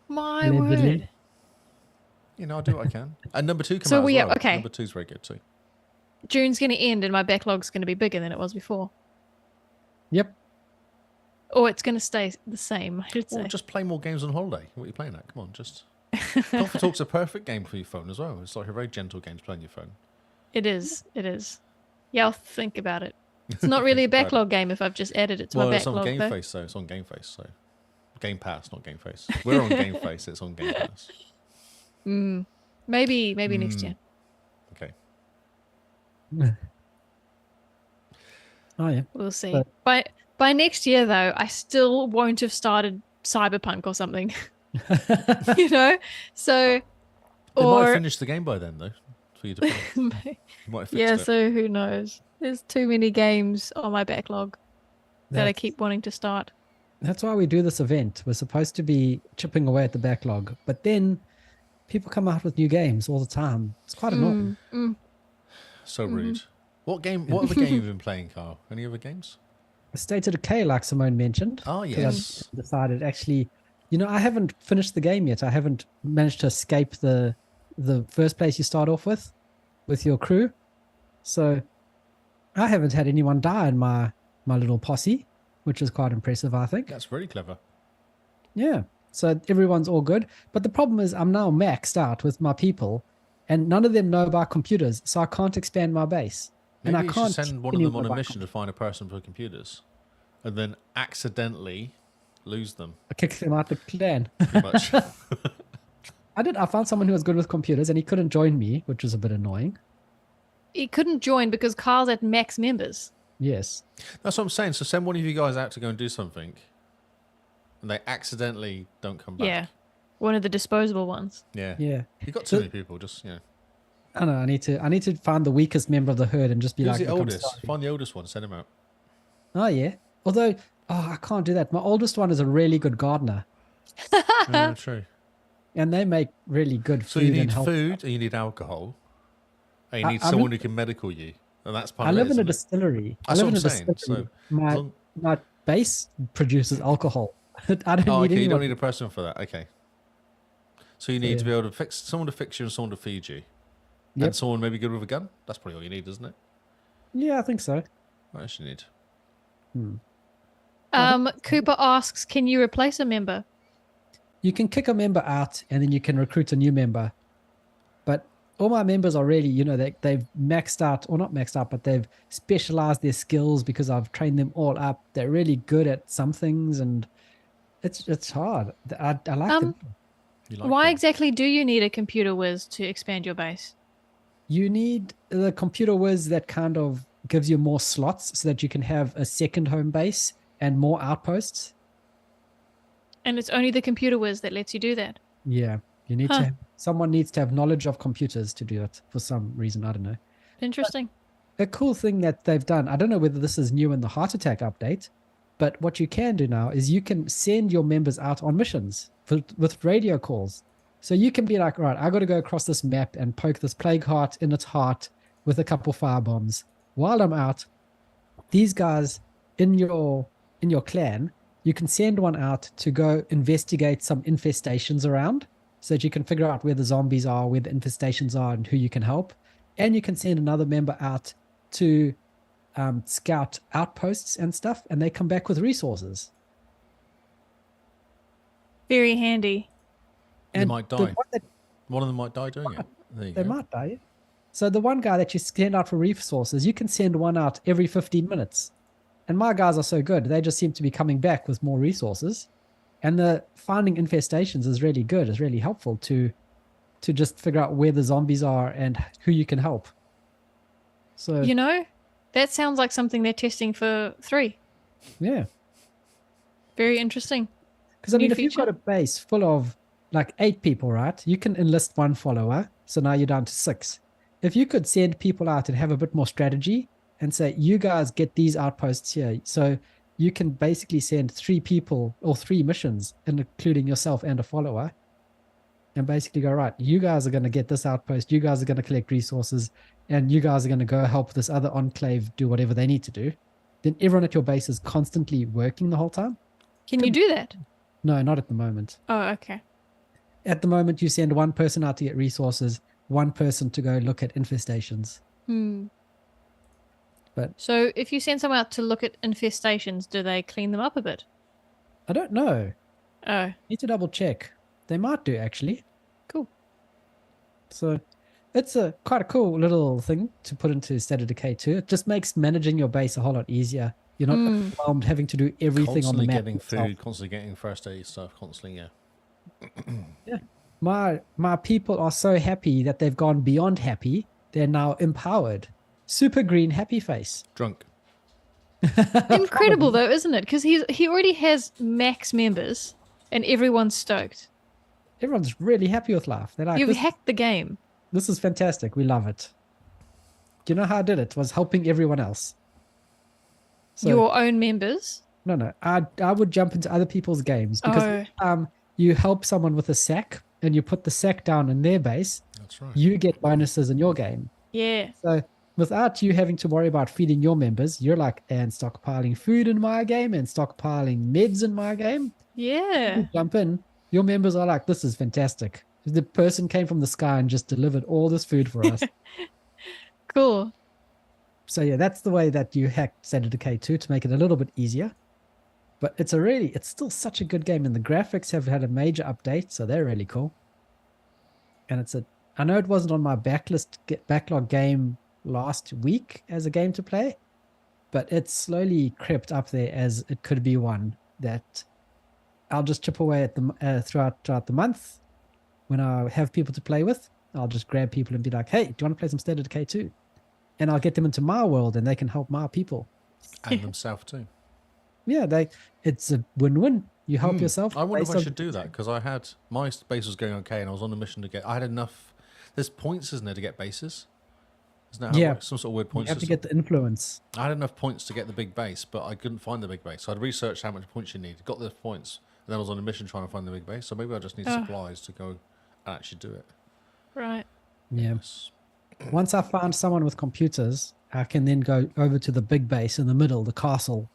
My Allegedly. word. I'll do what I can. And number 2 come So out as we are- well. okay. Number 2's very good too. June's going to end and my backlog's going to be bigger than it was before. Yep. Or it's going to stay the same, I should say. Or just play more games on holiday. What are you playing at? Come on, just. Coffee Talk's a perfect game for your phone as well. It's like a very gentle game to play on your phone. It is. It is. Yeah, I'll think about it. It's not really a Think about it. backlog game if I've just added it to Well, my it's on backlog. Game though. Face, though. It's on Game Face, so. Game Pass, not Game Face. We're on Game Face, it's on Game Pass. Maybe next year. Okay. Oh yeah. We'll see. But- By next year, though, I still won't have started Cyberpunk or something. So, They might have or finished the game by then, though, for you to play. You might have fixed yeah. it. So who knows? There's too many games on my backlog that I That's- keep wanting to start. That's why we do this event. We're supposed to be chipping away at the backlog, but then people come out with new games all the time. It's quite annoying. So Mm-hmm. rude. What other game have you been playing, Carl? Any other games? State of Decay, like Simone mentioned. Oh, 'cause yes. I've decided actually, I haven't finished the game yet. I haven't managed to escape the first place you start off with your crew. So I haven't had anyone die in my little posse, which is quite impressive, I think. That's very clever. Yeah. So everyone's all good. But the problem is I'm now maxed out with my people and none of them know about computers. So I can't expand my base. Maybe and I you can't should send one of continue them on with a my mission to find a person for computers and then accidentally lose them, I kick them out the clan. pretty much. I found someone who was good with computers and he couldn't join me, which was a bit annoying. He couldn't join because Carl's at max members. Yes. That's what I'm saying. So send one of you guys out to go and do something and they accidentally don't come back. Yeah, one of the disposable ones. Yeah. Yeah. You've got So- too many people, just, I don't know. I need to find the weakest member of the herd and just be Who's like, the "Look, I'm oldest? sorry." Find the oldest one, send him out. Oh yeah. Although, I can't do that. My oldest one is a really good gardener, True. and they make really good food. So you need and health. food and you need alcohol and you I- need I'm someone in- who can medical you. And that's part I of it, live in a isn't it? distillery. That's I what live in a I'm saying, distillery. so as long- My base produces alcohol. I don't Oh, need okay. You anyone. don't need a person for that. Okay. So you need to yeah. be able to fix someone to fix you and someone to feed you. Yep. And someone maybe good with a gun. That's probably all you need, isn't it? Yeah, I think so. What else you need? Cooper asks, can you replace a member? You can kick a member out and then you can recruit a new member. But all my members are really, they've maxed out, or not maxed out, but they've specialized their skills because I've trained them all up. They're really good at some things and it's hard. I like them. You like Why them? exactly do you need a computer whiz to expand your base? You need the computer whiz that kind of gives you more slots so that you can have a second home base and more outposts. And it's only the computer whiz that lets you do that. Yeah, you need Huh. someone needs to have knowledge of computers to do it for some reason. I don't know. Interesting. A cool thing that they've done, I don't know whether this is new in the Heart Attack update, but what you can do now is you can send your members out on missions with radio calls. So you can be like, right, I got to go across this map and poke this plague heart in its heart with a couple fire bombs. While I'm out, these guys in your clan, you can send one out to go investigate some infestations around so that you can figure out where the zombies are, where the infestations are, and who you can help. And you can send another member out to scout outposts and stuff, and they come back with resources. Very handy. They And might the die. one that- One of them might die doing it. There you They go. might die. Yeah. So the one guy that you send out for resources, you can send one out every 15 minutes. And my guys are so good. They just seem to be coming back with more resources. And the finding infestations is really good. It's really helpful to just figure out where the zombies are and who you can help. So, You know, that sounds like something they're testing for 3. yeah. Very interesting. Because, I mean, New if you've got a feature? base full of like 8 people, right? You can enlist 1 follower. So now you're down to 6. If you could send people out and have a bit more strategy and say, you guys get these outposts here. So you can basically send 3 people or 3 missions, including yourself and a follower, and basically go, right, you guys are going to get this outpost. You guys are going to collect resources, and you guys are going to go help this other enclave do whatever they need to do. Then everyone at your base is constantly working the whole time. Can you do that? No, not at the moment. Oh, okay. At the moment, you send 1 person out to get resources, 1 person to go look at infestations. But So if you send someone out to look at infestations, do they clean them up a bit? I don't know. Oh, Need to double check. They might do, actually. cool. So it's quite a cool little thing to put into State of Decay 2. It just makes managing your base a whole lot easier. You're not overwhelmed having to do everything on the Constantly map. getting yourself. food, constantly getting first aid stuff, constantly, yeah. My people are so happy that they've gone beyond happy. They're now empowered. Super green happy face. Drunk. Incredible though, isn't it? Because he already has max members, and everyone's stoked. Everyone's really happy with life. They're like, You've this, hacked the game. this is fantastic. We love it. Do you know how I did it? Was helping everyone else. So, Your own members. no. I would jump into other people's games because Oh. you help someone with a sack and you put the sack down in their base, That's right. you get bonuses in your game. Yeah. So without you having to worry about feeding your members, you're like, and stockpiling food in my game and stockpiling meds in my game. Yeah. You jump in, your members are like, this is fantastic. The person came from the sky and just delivered all this food for us. Cool. So yeah, that's the way that you hacked State of Decay 2 to make it a little bit easier. But it's still such a good game, and the graphics have had a major update, so they're really cool. And I know it wasn't on my backlog game last week as a game to play, but it's slowly crept up there as it could be one that I'll just chip away at throughout the month. When I have people to play with, I'll just grab people and be like, hey, do you want to play some State of Decay 2? And I'll get them into my world and they can help my people. And themselves too. Yeah, it's a win-win. You help yourself. I wonder if based I on- should do that because my base was going okay and I was on a mission to I had enough. There's points, isn't there, to get bases? Isn't that how Yeah. it works? Some sort of weird You points have to system? get the influence. I had enough points to get the big base, but I couldn't find the big base. So I'd researched how much points you need, got the points, and then I was on a mission trying to find the big base. So maybe I just need supplies to go and actually do it. Right. Yeah. Yes. Once I found someone with computers, I can then go over to the big base in the middle, the castle.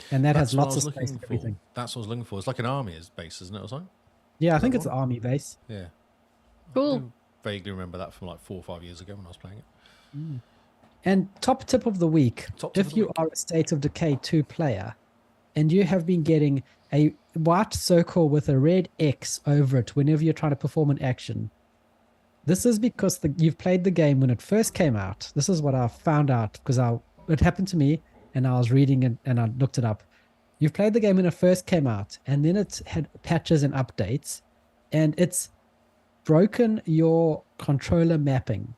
And that That's has what I lots was of space looking and for. everything. That's what I was looking for. It's like an army base, isn't it, or something? Yeah, I Is think that it's an one? army base. Yeah. Cool. I do vaguely remember that from like 4 or 5 years ago when I was playing it. And top tip of the week, Top tip if of the you week. are a State of Decay 2 player and you have been getting a white circle with a red X over it whenever you're trying to perform an action, this is because you've played the game when it first came out. This is what I found out because it happened to me and I was reading it and I looked it up. You've played the game when it first came out and then it's had patches and updates and it's broken your controller mapping.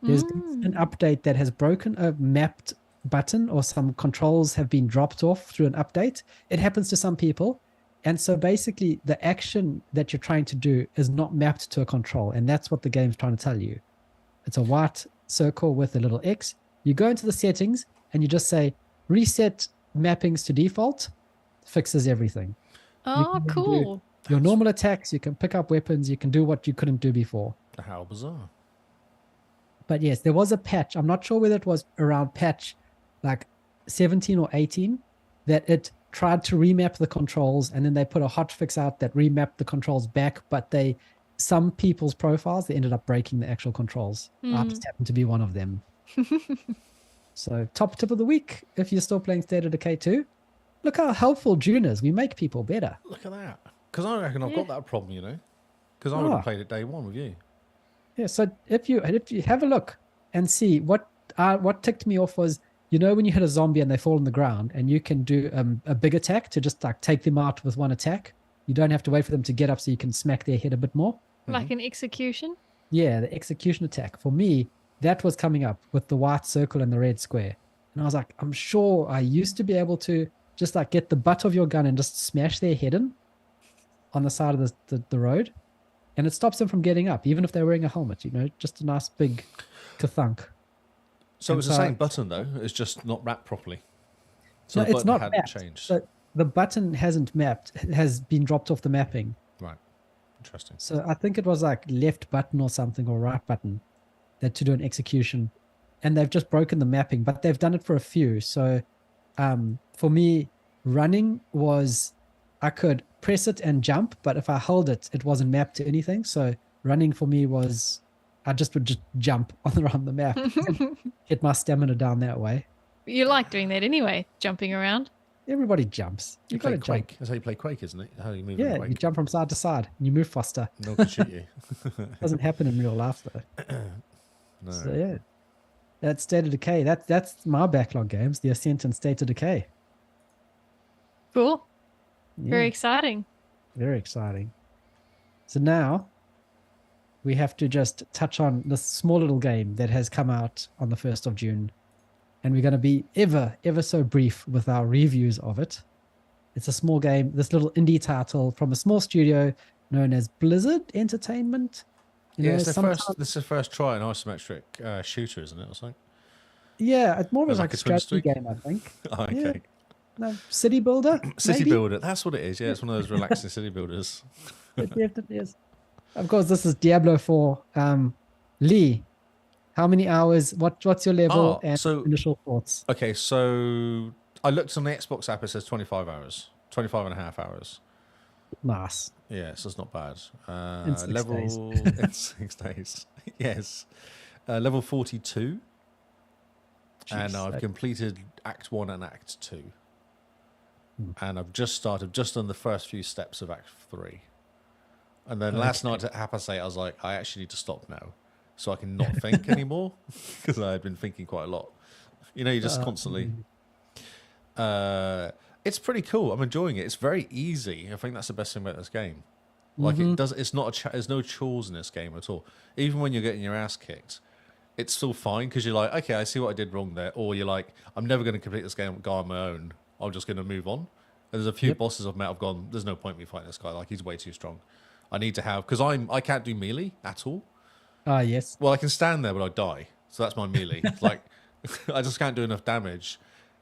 There's been an update that has broken a mapped button or some controls have been dropped off through an update. It happens to some people. And so basically the action that you're trying to do is not mapped to a control. And that's what the game's trying to tell you. It's a white circle with a little X. You go into the settings and you just say reset mappings to default, fixes everything. Oh, can do- cool. Your normal attacks, you can pick up weapons, you can do what you couldn't do before. How bizarre. But yes, there was a patch. I'm not sure whether it was around patch like 17 or 18 that it tried to remap the controls and then they put a hotfix out that remapped the controls back. But some people's profiles, they ended up breaking the actual controls. I just happened to be one of them. So top tip of the week, if you're still playing State of Decay 2, look how helpful June is. We make people better. Look at that. Because I reckon I've got that problem, you know. Because I would have played it day one with you. Yeah, so if you have a look and see what ticked me off was, you know, when you hit a zombie and they fall on the ground and you can do a big attack to just like take them out with one attack. You don't have to wait for them to get up so you can smack their head a bit more. Like an execution? Yeah, the execution attack. For me, that was coming up with the white circle and the red square. And I was like, I'm sure I used to be able to just like get the butt of your gun and just smash their head in on the side of the road. And it stops them from getting up, even if they're wearing a helmet, you know, just a nice big ka-thunk. So it's the same button, though. It's just not wrapped properly. So no, the it's button not hadn't mapped. changed. So the button hasn't mapped. It has been dropped off the mapping. Right. Interesting. So I think it was like left button or something or right button that to do an execution. And they've just broken the mapping, but they've done it for a few. So for me, running was I could press it and jump, but if I held it, it wasn't mapped to anything. So running for me was I would just jump around the map, get my stamina down that way. You like doing that anyway, jumping around. Everybody jumps. You You've got play to Quake. jump. That's how you play Quake, isn't it? How you move in Yeah, Quake. you jump from side to side and you move faster. No one can shoot you. Doesn't happen in real life though. No. So yeah, that's State of Decay. That's my backlog games. The Ascent and State of Decay. Cool. Yeah, Very exciting. very exciting. So now we have to just touch on this small little game that has come out on the 1st of June. And we're going to be ever so brief with our reviews of it. It's a small game, this little indie title from a small studio known as Blizzard Entertainment. Yeah, this is the first try an isometric shooter, isn't it, or something? Yeah, it's more of Like a a twin strategy stick? game, I think. Oh, okay. Yeah. No, city builder? City maybe? builder. That's what it is. Yeah, it's one of those relaxing city builders. It definitely is. Of course, this is Diablo 4. Lee, how many hours? What's your level and initial thoughts? Okay, so I looked on the Xbox app. It says 25 hours, 25 and a half hours. Nice. Yeah, so it's not bad. In 6 days. In 6 days. Yes. Level 42. And Jeez, I've completed Act 1 and Act 2. And I've just done the first few steps of Act 3. And then last night at 8:30, I was like, I actually need to stop now so I can not think anymore because I had been thinking quite a lot. You know, you just constantly... it's pretty cool. I'm enjoying it. It's very easy. I think that's the best thing about this game. Like it's not there's no chores in this game at all. Even when you're getting your ass kicked, it's still fine because you're like, okay, I see what I did wrong there. Or you're like, I'm never going to complete this game on my own. I'm just going to move on. And there's a few bosses I've met. I've gone, there's no point in me fighting this guy. Like he's way too strong. I need to have because I can't do melee at all. Ah, yes. Well, I can stand there, but I die. So that's my melee. Like I just can't do enough damage.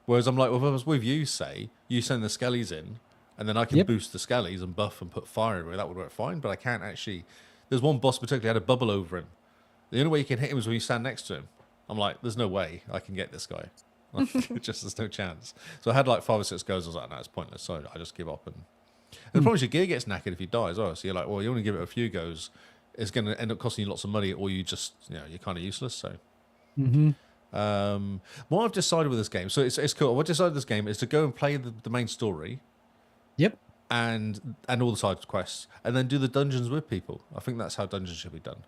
Whereas I'm like, well, if I was with you, say you send the skellies in, and then I can boost the skellies and buff and put fire everywhere. That would work fine. But I can't actually. There's one boss particularly had a bubble over him. The only way you can hit him is when you stand next to him. I'm like, there's no way I can get this guy. Just there's no chance. So I had like 5 or 6 goes. I was like, no, it's pointless. So I just give up. And the problem is your gear gets knackered if you die as well. So you're like, well, you only give it a few goes. It's going to end up costing you lots of money, or you just, you're kind of useless. So, what I've decided with this game, so it's cool. What I decided with this game is to go and play the main story. Yep. And all the side quests, and then do the dungeons with people. I think that's how dungeons should be done.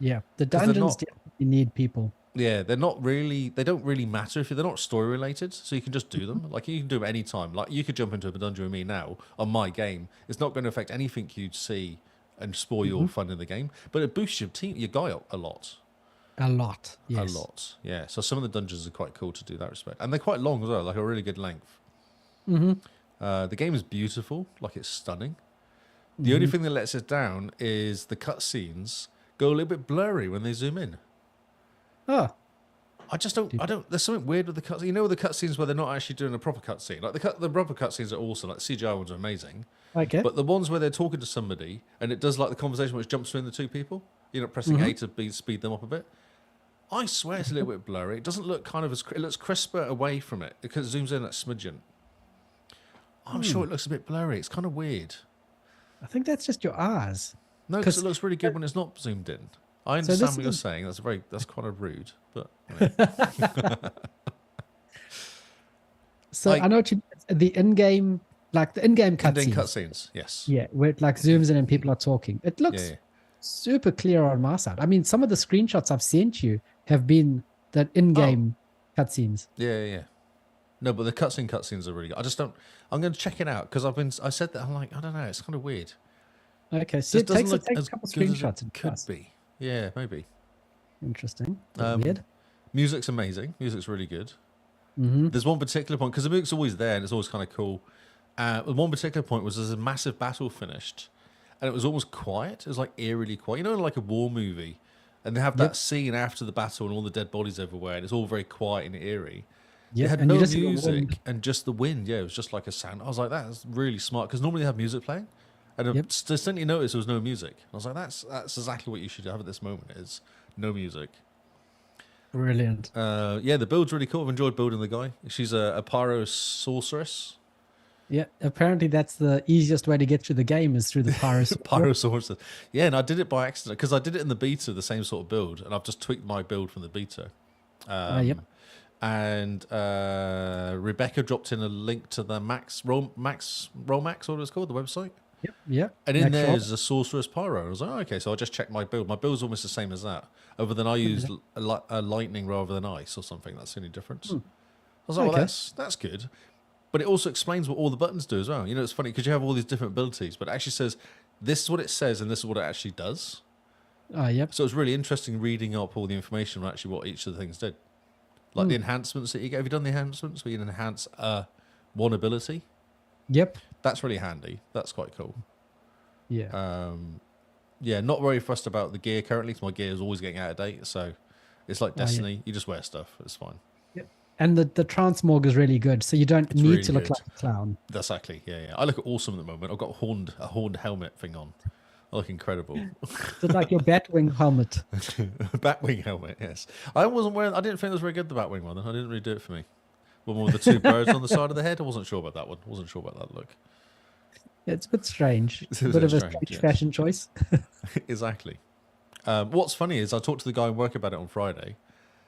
Yeah, the dungeons definitely need people. Yeah, they don't really matter if they're not story related, so you can just do them. Like you can do them any time. Like you could jump into a dungeon with me now on my game. It's not going to affect anything you'd see and spoil your fun in the game, but it boosts your guy up a lot. A lot, yes. A lot, yeah. So some of the dungeons are quite cool to do that respect, and they're quite long as well, like a really good length. The game is beautiful, like it's stunning. The only thing that lets it down is the cutscenes go a little bit blurry when they zoom in. Oh. I don't. There's something weird with the cutscenes. You know, the cutscenes where they're not actually doing a proper cutscene. Like the proper cutscenes are awesome. Like the CGI ones are amazing. Okay. But the ones where they're talking to somebody and it does like the conversation which jumps between the two people. You're not pressing A to speed them up a bit. I swear it's a little bit blurry. It doesn't look kind of it looks crisper away from it because it zooms in at smidgen. I'm sure it looks a bit blurry. It's kind of weird. I think that's just your eyes. No, because it looks really good when it's not zoomed in. I understand what you're saying. That's quite of rude, but So I know what you the in-game, like the in-game Ending cutscenes. cutscenes, yes. Yeah, where it like zooms in and people are talking. It looks Yeah. super clear on my side. I mean, some of the screenshots I've sent you have been that Oh. in-game cutscenes. Yeah. No, but the cutscenes are really good. I just don't. I'm going to check it out because I said that I'm like, I don't know. It's kind of weird. Okay, so it doesn't takes look a as couple good as screenshots it and could plus. be. Yeah, maybe. Interesting. Weird. Music's amazing. Music's really good. Mm-hmm. There's one particular point because the music's always there and it's always kind of cool. One particular point was there's a massive battle finished, and it was almost quiet. It was like eerily quiet. You know, like a war movie, and they have that scene after the battle and all the dead bodies everywhere, and it's all very quiet and eerie. Yeah, It had and no you just hear the music wind. and just the wind. Yeah, it was just like a sound. I was like, that's really smart because normally they have music playing, and I distinctly noticed there was no music. I was like, that's exactly what you should have at this moment is no music. Brilliant. Yeah, the build's really cool. I've enjoyed building the guy. She's a pyro sorceress. Yeah, apparently that's the easiest way to get through the game is through the pyros. Pyro sorceress. Yeah, and I did it by accident because I did it in the beta, the same sort of build, and I've just tweaked my build from the beta. Yep. And Rebecca dropped in a link to the Rollmax, what it's called, the website. Yep. And in Max there Rob. is a sorceress pyro. I was like, oh, okay, so I just checked my build. My build's almost the same as that, other than I used a lightning rather than ice or something. That's the only difference. I was like, well, Okay. that's good. But it also explains what all the buttons do as well. You know, it's funny because you have all these different abilities, but it actually says this is what it says and this is what it actually does. Yep. So it's really interesting reading up all the information on actually what each of the things did. Like the enhancements that you get. Have you done the enhancements where you can enhance one ability? Yep. That's really handy. That's quite cool. Yeah. Yeah, not very fussed about the gear currently because my gear is always getting out of date. So it's like Destiny. You just wear stuff. It's fine. And the transmorg is really good, so you don't need really to look good. like a clown. That's exactly. Yeah. I look awesome at the moment. I've got a horned helmet thing on. I look incredible. It's like your Batwing helmet. Batwing helmet, yes. I didn't think it was very good, the Batwing one. I didn't really do it for me. One with the two birds on the side of the head. I wasn't sure about that one. Wasn't sure about that look. It's a bit strange. It's a Bit of a strange, strange yes. fashion choice. Exactly. What's funny is I talked to the guy in work about it on Friday,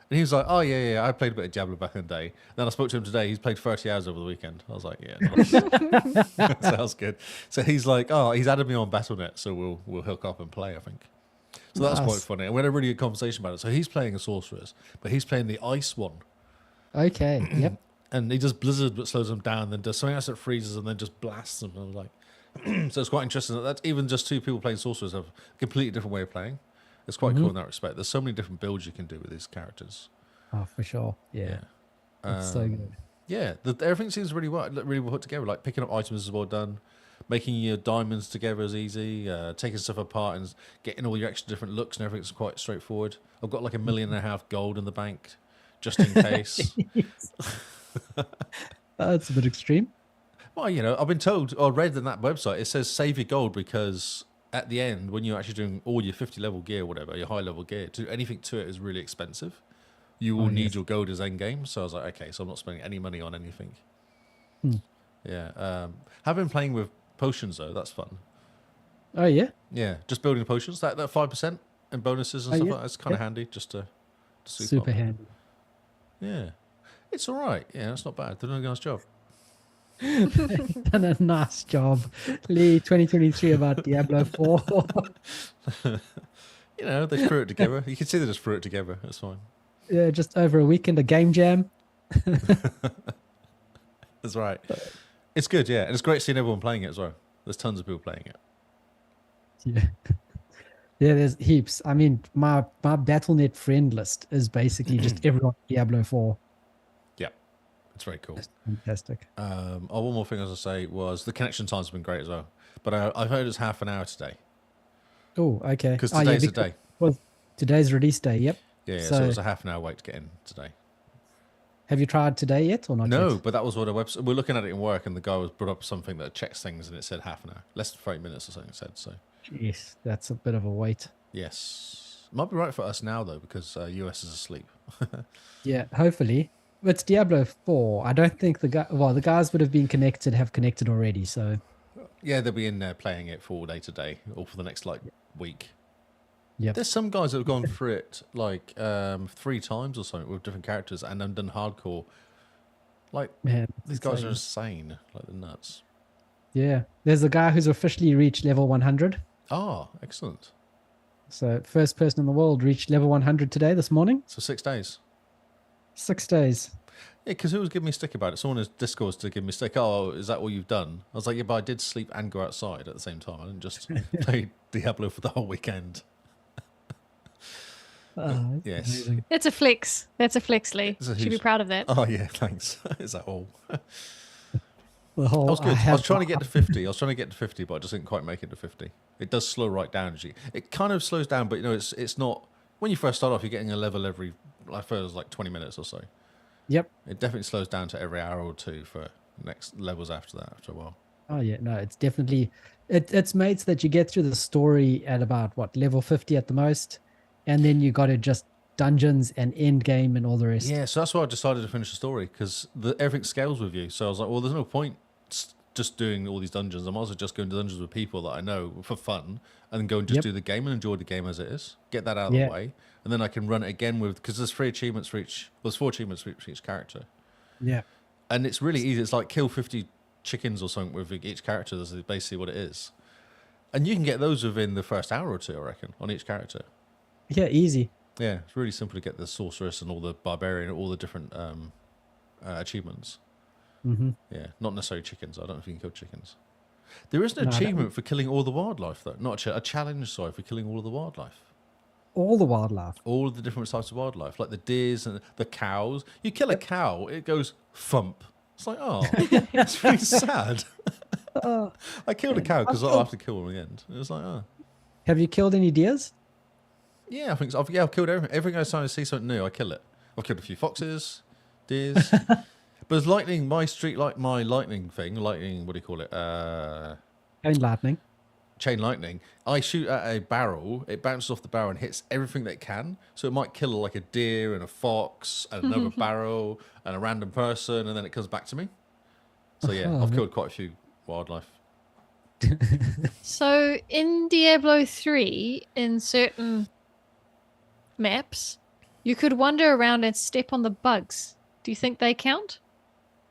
and he was like, "Oh yeah, I played a bit of Diablo back in the day." Then I spoke to him today. He's played 30 hours over the weekend. I was like, "Yeah, nice. Sounds good." So he's like, "Oh, he's added me on Battle.net, so we'll hook up and play." I think. So that's Nice. quite funny. And we had a really good conversation about it. So he's playing a sorceress, but he's playing the ice one. Okay. Yep. And he does blizzard but slows them down, then does something else that freezes and then just blasts them. And I was like, so it's quite interesting that that's even just two people playing sorcerers have a completely different way of playing. It's quite cool in that respect. There's so many different builds you can do with these characters. Oh, for sure. Yeah. That's so good. Yeah, everything seems really well put together. Like picking up items is well done, making your diamonds together is easy, taking stuff apart and getting all your extra different looks and everything's quite straightforward. I've got like $1.5 million gold in the bank, just in case. That's a bit extreme. Well, you know, I've been told or read in that website, it says save your gold because at the end, when you're actually doing all your 50 level gear, whatever, your high level gear, to anything to it is really expensive. You will need your gold as end game. So I was like, okay, so I'm not spending any money on anything. Yeah. Have been playing with potions though. That's fun. Oh, yeah. Yeah, just building potions. That 5% and bonuses and stuff like that. It's kind of handy just to sweep Super up. handy. Yeah. It's all right. Yeah, it's not bad. They're doing a nice job. Done a nice job. Lee 2023 about Diablo 4. You know, they threw it together. You can see they just threw it together. It's fine. Yeah, just over a weekend, a game jam. That's right. It's good, yeah. And it's great seeing everyone playing it as well. There's tons of people playing it. Yeah. Yeah, there's heaps. I mean, my Battle.net friend list is basically just everyone Diablo 4. Yeah. It's very cool. That's fantastic. One more thing I was going to say was the connection times have been great as well. But I've heard it's half an hour today. Oh, okay. Because today's the day. Well, today's release day, yep. Yeah, so it's a half an hour wait to get in today. Have you tried today yet or not No, yet? but that was what a website. We're looking at it in work, and the guy was brought up something that checks things, and it said half an hour, less than 30 minutes or something. It said so. Yes, that's a bit of a wait. Yes, might be right for us now though, because US is asleep. Yeah, hopefully. It's Diablo 4. I don't think the guys would have been connected, have connected already. So Yeah, they'll be in there playing it for all day today, or for the next week. Yep. There's some guys that have gone through it 3 times or something with different characters, and then done hardcore Like, Man, these it's guys are insane. insane. Like, they're nuts. Yeah. There's a guy who's officially reached level 100. Oh, excellent. So first person in the world reached level 100 today, this morning. So 6 days. 6 days. Yeah, because who was giving me stick about it? Someone in Discord to give me stick. Oh, is that all you've done? I was like, yeah, but I did sleep and go outside at the same time. I didn't just play Diablo for the whole weekend. Oh, Yes. amazing. That's a flex. That's a flex, Lee. It's a Should be huge- proud of that. Oh, yeah, thanks. Is that all? The whole, That was good. I was have trying to get to 50. I was trying to get to 50, but I just didn't quite make it to 50. It does slow right down. It kind of slows down, but you know, it's not. When you first start off, you're getting a level every, I first like 20 minutes or so. Yep. It definitely slows down to every hour or two for next levels after that, after a while. Oh yeah, no, it's definitely it's made so that you get through the story at about what level 50 at the most, and then you got to just dungeons and end game and all the rest. Yeah, so that's why I decided to finish the story, because everything scales with you. So I was like, well, there's no point just doing all these dungeons. I might as well just go into dungeons with people that I know for fun, and then go and just Yep. do the game and enjoy the game as it is. Get that out of Yeah. the way, and then I can run it again with, because there's 3 achievements for each. Well, there's 4 achievements for each character, Yeah. and it's really easy. It's like kill 50 chickens or something with each character. That's basically what it is, and you can get those within the first hour or two, I reckon, on each character. Yeah, easy. Yeah, it's really simple to get the sorceress and all the barbarian and all the different achievements. Hmm. Yeah, not necessarily chickens. I don't know if you can kill chickens. There is an No, I don't- achievement for killing all the wildlife, though. Not a challenge, sorry, for killing all of the wildlife. All the wildlife. All of the different types of wildlife, like the deers and the cows. You kill a cow, it goes thump. It's like, oh, that's really sad. I killed a cow because I have to kill them in the end. It was like, oh. Have you killed any deers? Yeah, I think so. I've killed everything. Every time I see something new, I kill it. I've killed a few foxes, deers. But as lightning, my lightning thing, what do you call it? Chain lightning. Chain lightning. I shoot at a barrel, it bounces off the barrel and hits everything that it can. So it might kill like a deer and a fox and another barrel and a random person, and then it comes back to me. So yeah, Oh, I've no. killed quite a few wildlife. So in Diablo 3, in certain maps, you could wander around and step on the bugs. Do you think they count?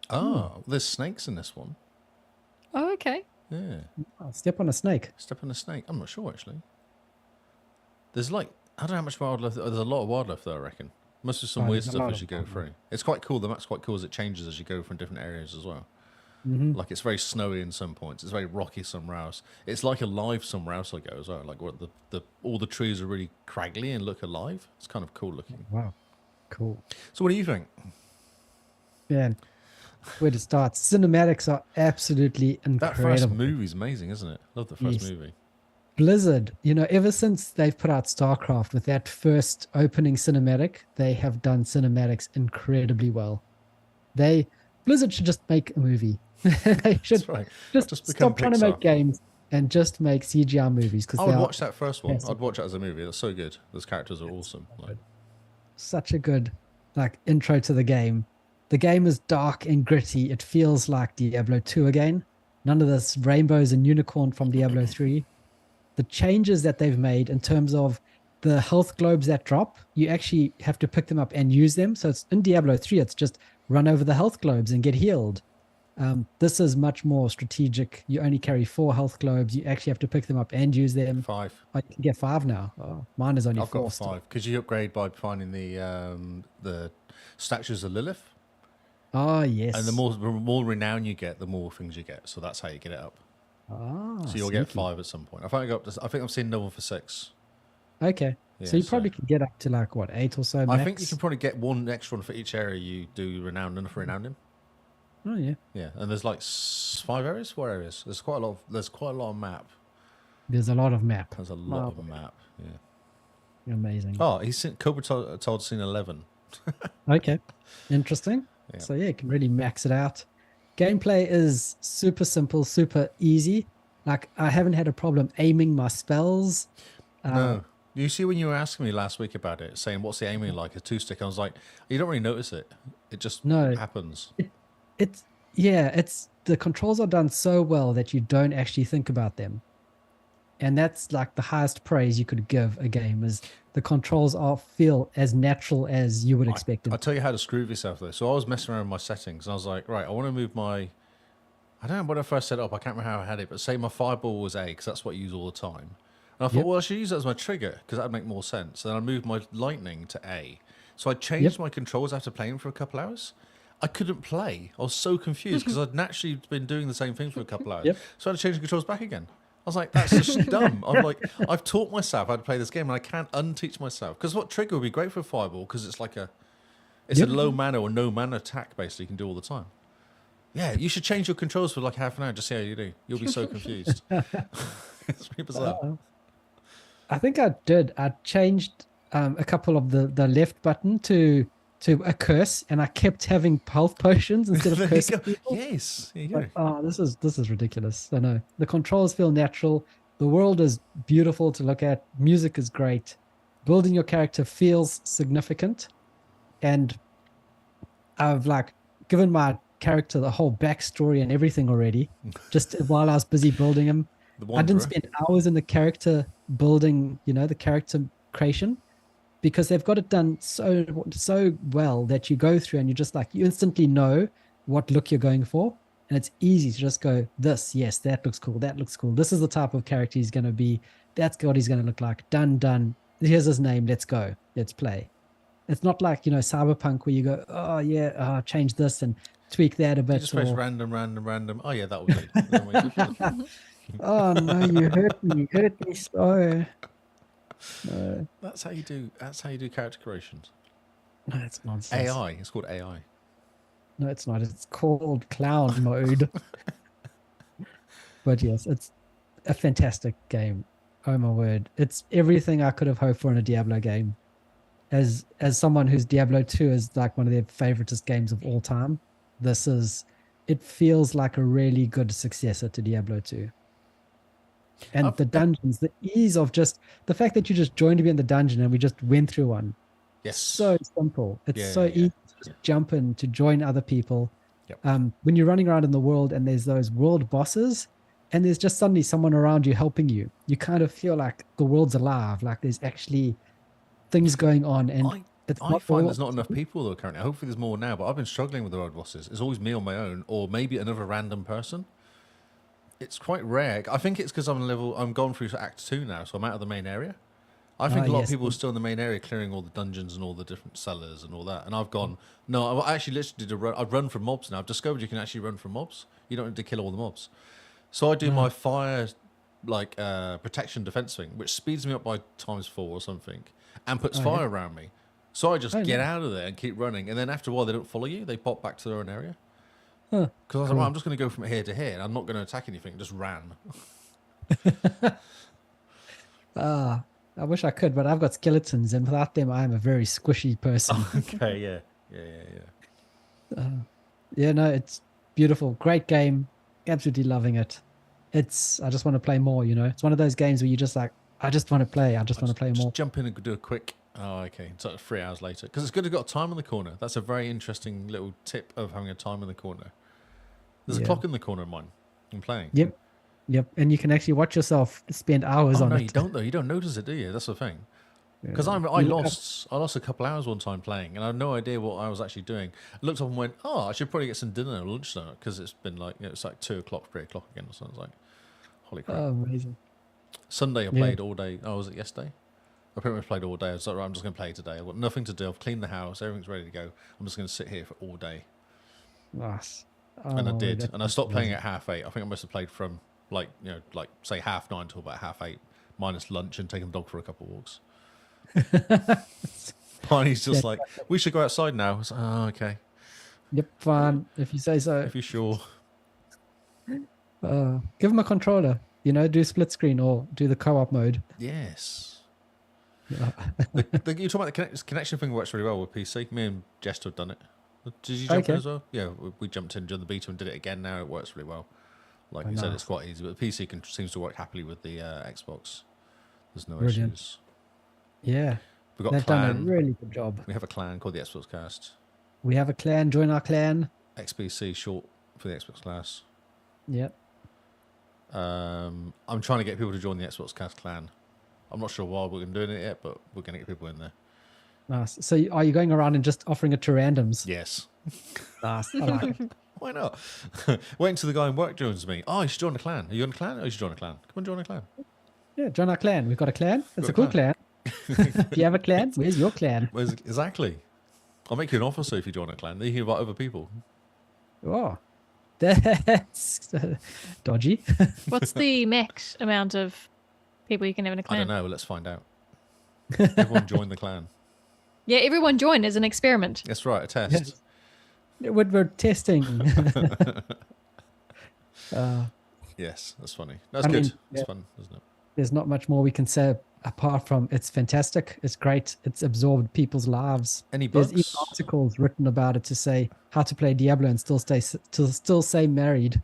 Oh, there's snakes in this one. Oh, okay. Yeah. Oh, step on a snake. Step on a snake. I'm not sure, actually. There's like, I don't know how much wildlife. There's a lot of wildlife there, I reckon. Must be some Oh, weird there's a stuff lot as you of go wildlife. through. It's quite cool. The map's quite cool as it changes as you go from different areas as well. Hmm. Like it's very snowy in some points. It's very rocky somewhere else. It's like alive somewhere else I go as well. Like what all the trees are really craggly and look alive. It's kind of cool looking. Wow. Cool. So what do you think? Man, where to start? Cinematics are absolutely That incredible. first movie's amazing, isn't it? Love the first Yes. movie. Blizzard, ever since they've put out StarCraft with that first opening cinematic, they have done cinematics incredibly well. Blizzard should just make a movie. They should That's right. just Just become stop trying to Pixar. make games and just make CGI movies because I would watch that first one. Yes. I'd watch it as a movie. That's so good. Those characters are awesome. Like, such a good intro to the game. The game is dark and gritty. It feels like Diablo 2 again. None of this rainbows and unicorn from Diablo 3. The changes that they've made in terms of the health globes that drop, you actually have to pick them up and use them. So it's in Diablo 3, it's just run over the health globes and get healed. This is much more strategic. You only carry 4 health globes. You actually have to pick them up and use them. 5. I can get 5 now. Oh, mine is only I've 4. got still. 5 because you upgrade by finding the statues of Lilith, Oh, yes. and the more renown you get, the more things you get. So that's how you get it up. Ah, So you'll get sneaky. 5 at some point. I think I've seen another one for 6. Okay. Yeah, so you so- probably could get up to 8 or so I max. think you can probably get one extra one for each area you do renowned and for renowned in. Oh, yeah. Yeah, and there's like 5 areas, 4 areas. There's quite a lot of map. There's a lot of map. There's a lot of map. Yeah. Amazing. Oh, Cobra told scene 11. Okay. Interesting. Yeah. So, yeah, you can really max it out. Gameplay is super simple, super easy. I haven't had a problem aiming my spells. No. You see, when you were asking me last week about it, saying what's the aiming like, a 2-stick, I was like, you don't really notice it. It just No. happens. It's the controls are done so well that you don't actually think about them. And that's like the highest praise you could give a game is the controls feel as natural as you would expect I'll them. tell you how to screw yourself though. So I was messing around with my settings and I was like, right, I want to move my. I don't know when I first set it up. I can't remember how I had it, but say my fireball was A because that's what I use all the time. And I thought, Yep. well, I should use that as my trigger because that would make more sense. Then I moved my lightning to A. So I changed my controls after playing for a couple hours. I couldn't play. I was so confused because I'd naturally been doing the same thing for a couple hours. Yep. So I had to change the controls back again. I was like, that's just dumb. I'm like, I've taught myself how to play this game and I can't unteach myself. Because what trigger would be great for fireball because it's like it's a low mana or no mana attack basically you can do all the time. Yeah, you should change your controls for like half an hour. Just see how you do. You'll be so confused. It's pretty bizarre. I think I did. I changed a couple of the left button to a curse, and I kept having health potions instead of There you cursing go. people. Yes, there you go. Like, oh, this is ridiculous. I know the controls feel natural. The world is beautiful to look at. Music is great. Building your character feels significant, and I've like given my character the whole backstory and everything already. Just while I was busy building him, The I didn't Wanderer. spend hours in the character building. The character creation. Because they've got it done so well that you go through and you just like you instantly know what look you're going for, and it's easy to just go yes, that looks cool, this is the type of character he's going to be, that's what he's going to look like, done, here's his name, let's go, let's play. It's not like Cyberpunk where you go, oh yeah, change this and tweak that a You bit, just press or random. Oh yeah, that will do. oh no, you hurt me so. No, That's how you do. That's how you do character creations. it's nonsense. AI. It's called AI. No, it's not. It's called clown mode. But yes, it's a fantastic game. Oh my word. It's everything I could have hoped for in a Diablo game. As someone whose Diablo 2 is like one of their favoritist games of all time, it feels like a really good successor to Diablo 2. And the dungeons, the ease of just the fact that you just joined to be in the dungeon and we just went through one. Yes. So simple. It's Yeah, so yeah, easy to just jump in to join other people. Yep. When you're running around in the world and there's those world bosses and there's just suddenly someone around you helping you, you kind of feel like the world's alive, like there's actually things going on. And I find there's not enough people though currently. Hopefully there's more now, but I've been struggling with the road bosses. It's always me on my own or maybe another random person. It's quite rare. I think it's because I'm gone through Act 2 now, so I'm out of the main area. I think a lot of people are still in the main area clearing all the dungeons and all the different cellars and all that. And I've gone, no, I actually literally did a run. I've run from mobs now. I've discovered you can actually run from mobs. You don't need to kill all the mobs. So I do my fire, protection defense thing, which speeds me up by ×4 or something and puts fire around me. So I just get out of there and keep running. And then after a while, they don't follow you. They pop back to their own area. Because I was like, well, I'm just going to go from here to here. And I'm not going to attack anything. Just ran. I wish I could, but I've got skeletons, and without them, I am a very squishy person. Okay, yeah. Yeah, no, it's beautiful. Great game. Absolutely loving it. I just want to play more, It's one of those games where you just like, I just want to play. I just want to play more. Just jump in and do a quick. Oh, okay. It's like 3 hours later. Because it's good to got a time in the corner. That's a very interesting little tip of having a time in the corner. There's a clock in the corner of mine. I'm playing. Yep. And you can actually watch yourself spend hours on no, it. you don't though. You don't notice it, do you? That's the thing. Because I lost a couple hours one time playing, and I had no idea what I was actually doing. I looked up and went, "Oh, I should probably get some dinner or lunch tonight," because it's been like it's like 2 o'clock, 3 o'clock again. So I was like, "Holy crap!" Oh, amazing. Sunday I played all day. Oh, was it yesterday? I pretty much played all day. I was like, right, I'm just going to play today. I've got nothing to do. I've cleaned the house. Everything's ready to go. I'm just going to sit here for all day. Nice. And I did. And I stopped playing at 8:30. I think I must have played from say 9:30 till about 8:30, minus lunch and taking the dog for a couple of walks. Barney's just like, we should go outside now. I was like, oh, okay. Yep, fine. If you say so. If you're sure. Give him a controller. Do split screen or do the co-op mode. Yes. Yeah. You're talking about the connection thing works really well with PC. Me and Jester have done it. Did you jump in as well? Yeah, we jumped in during the beta and did it again. Now it works really well. Like you said, it's quite easy. But the PC seems to work happily with the Xbox. There's no issues. Yeah. We've got They've a clan. done a really good job. We have a clan called the XboxCast. We have a clan. Join our clan. XBC short for the Xbox class. Yep. I'm trying to get people to join the XboxCast clan. I'm not sure why we're doing it yet, but we're going to get people in there. Nice. So are you going around and just offering it to randoms? Yes. Nice. I like it. Why not? Wait until the guy in work joins me. Oh, you should join a clan. Are you in a clan? Oh, you should join a clan. Come on, join a clan. Yeah, join our clan. We've got a clan. It's Got a a cool clan. Do you have a clan? Where's your clan? Exactly. I'll make you an officer if you join a clan. Then you can invite other people. Oh, that's dodgy. What's the max amount of people you can have in a I clan? don't know. Let's find out. Everyone join the clan. Yeah, everyone join as an experiment. That's right. A test. We're testing. Yes, that's funny. That's I good. mean, It's yeah. fun, isn't it? There's not much more we can say apart from it's fantastic. It's great. It's absorbed people's lives. Any There's bugs? even articles written about it to say how to play Diablo and still stay married,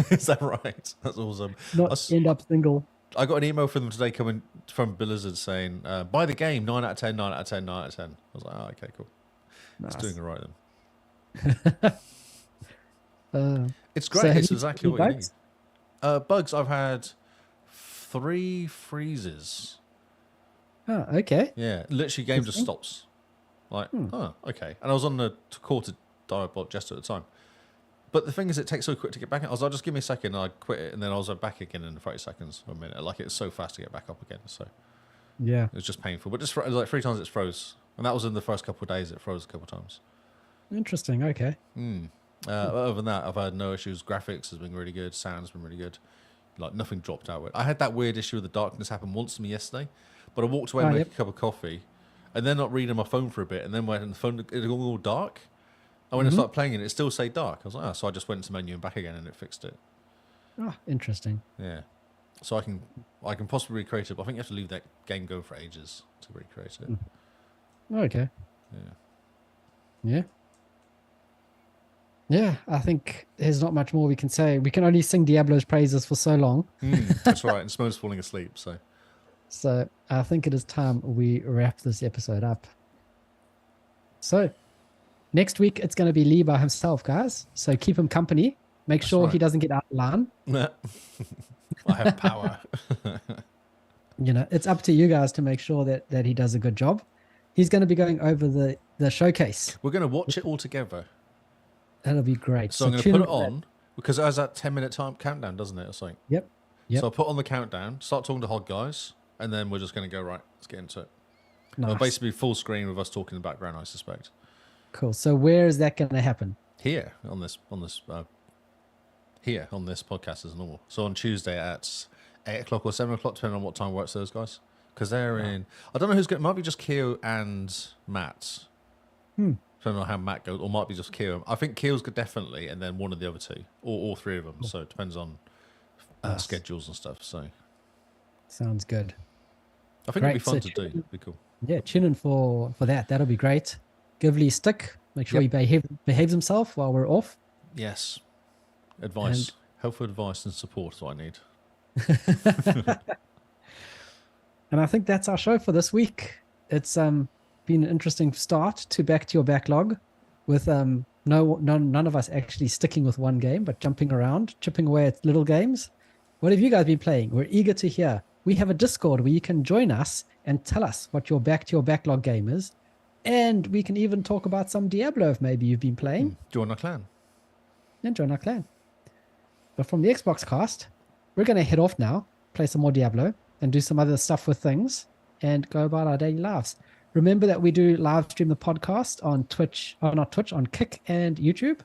Is that right? That's awesome. not end up single. I got an email from them today coming from Blizzard saying, buy the game, 9 out of 10, 9 out of 10, 9 out of 10. I was like, oh, okay, cool. It's doing all right then. It's great. So have It's you exactly seen what you bugs? need. Bugs, I've had 3 freezes. Oh, okay. Yeah, literally game just Interesting. stops. Like, oh, okay. And I was on the call to Diabot just at the time. But the thing is, it takes so quick to get back. I was like, just give me a second, and I quit it, and then I was back again in 30 seconds or a minute. Like, it's so fast to get back up again. So Yeah. it was just painful. But just like 3 times it's froze. And that was in the first couple of days, it froze a couple of times. Interesting. Okay. Other than that, I've had no issues. Graphics has been really good. Sound's been really good. Like, nothing dropped out. I had that weird issue with the darkness happen once to me yesterday, but I walked away and made a cup of coffee, and then not reading my phone for a bit, and then when the phone, it was all dark. And when I started playing it still stayed dark. I was like, oh, so I just went into menu and back again, and it fixed it. Oh, interesting. Yeah. So I can possibly recreate it, but I think you have to leave that game going for ages to recreate it. Okay. Yeah. Yeah. Yeah, I think there's not much more we can say. We can only sing Diablo's praises for so long. That's right. And Simone's falling asleep, so. So I think it is time we wrap this episode up. So next week, it's going to be Lee by himself, guys. So keep him company. Make sure he right. doesn't get out of line. I have power. You know, it's up to you guys to make sure that he does a good job. He's going to be going over the showcase. We're going to watch it all together. That'll be great. So I'm going to tune put in it for that. on because it has that 10-minute time countdown, doesn't it, or something? Yep. So I'll put on the countdown, start talking to Hog Guys, and then we're just going to go, right, let's get into it. Nice. It'll basically be full screen with us talking in the background, I suspect. Cool. So where is that going to happen? Here on this podcast as normal. So on Tuesday at 8 o'clock or 7 o'clock, depending on what time works for those guys. Because they're in, I don't know who's going, it might be just Keo and Matt. Depending on how Matt goes, or might be just Keo. I think Keo's good definitely, and then one of the other two, or all 3 of them. So it depends on schedules and stuff. So Sounds good. I think Great. it'd be fun So to do. It'd be cool. Yeah, tune in for that. That'll be great. Give Lee a stick. Make sure he behaves himself while we're off. Yes. Advice. Helpful advice and support is what I need. And I think that's our show for this week. It's been an interesting start to Back to Your Backlog with none of us actually sticking with one game, but jumping around, chipping away at little games. What have you guys been playing? We're eager to hear. We have a Discord where you can join us and tell us what your Back to Your Backlog game is. And we can even talk about some Diablo if maybe you've been playing. Join our clan. And join our clan. But from the Xbox cast, we're going to head off now, play some more Diablo, and do some other stuff with things, and go about our daily lives. Remember that we do live stream the podcast on Twitch, or not Twitch, on Kick and YouTube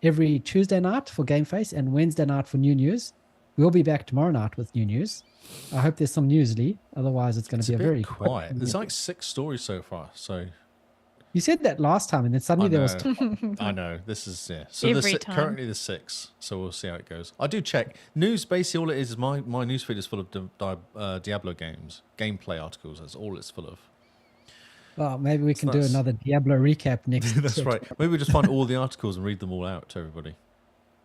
every Tuesday night for Game Face and Wednesday night for New News. We'll be back tomorrow night with new news. I hope there's some news, Lee. Otherwise, it's going to be a bit very quiet. There's like 6 stories so far, so You said that last time, and then suddenly there was. I know. This is So Every there's time. currently there's 6. So we'll see how it goes. I do check news. Basically, all it is my newsfeed is full of Diablo games, gameplay articles. That's all it's full of. Well, maybe we can do That's- another Diablo recap next. That's right. Maybe we just find all the articles and read them all out to everybody.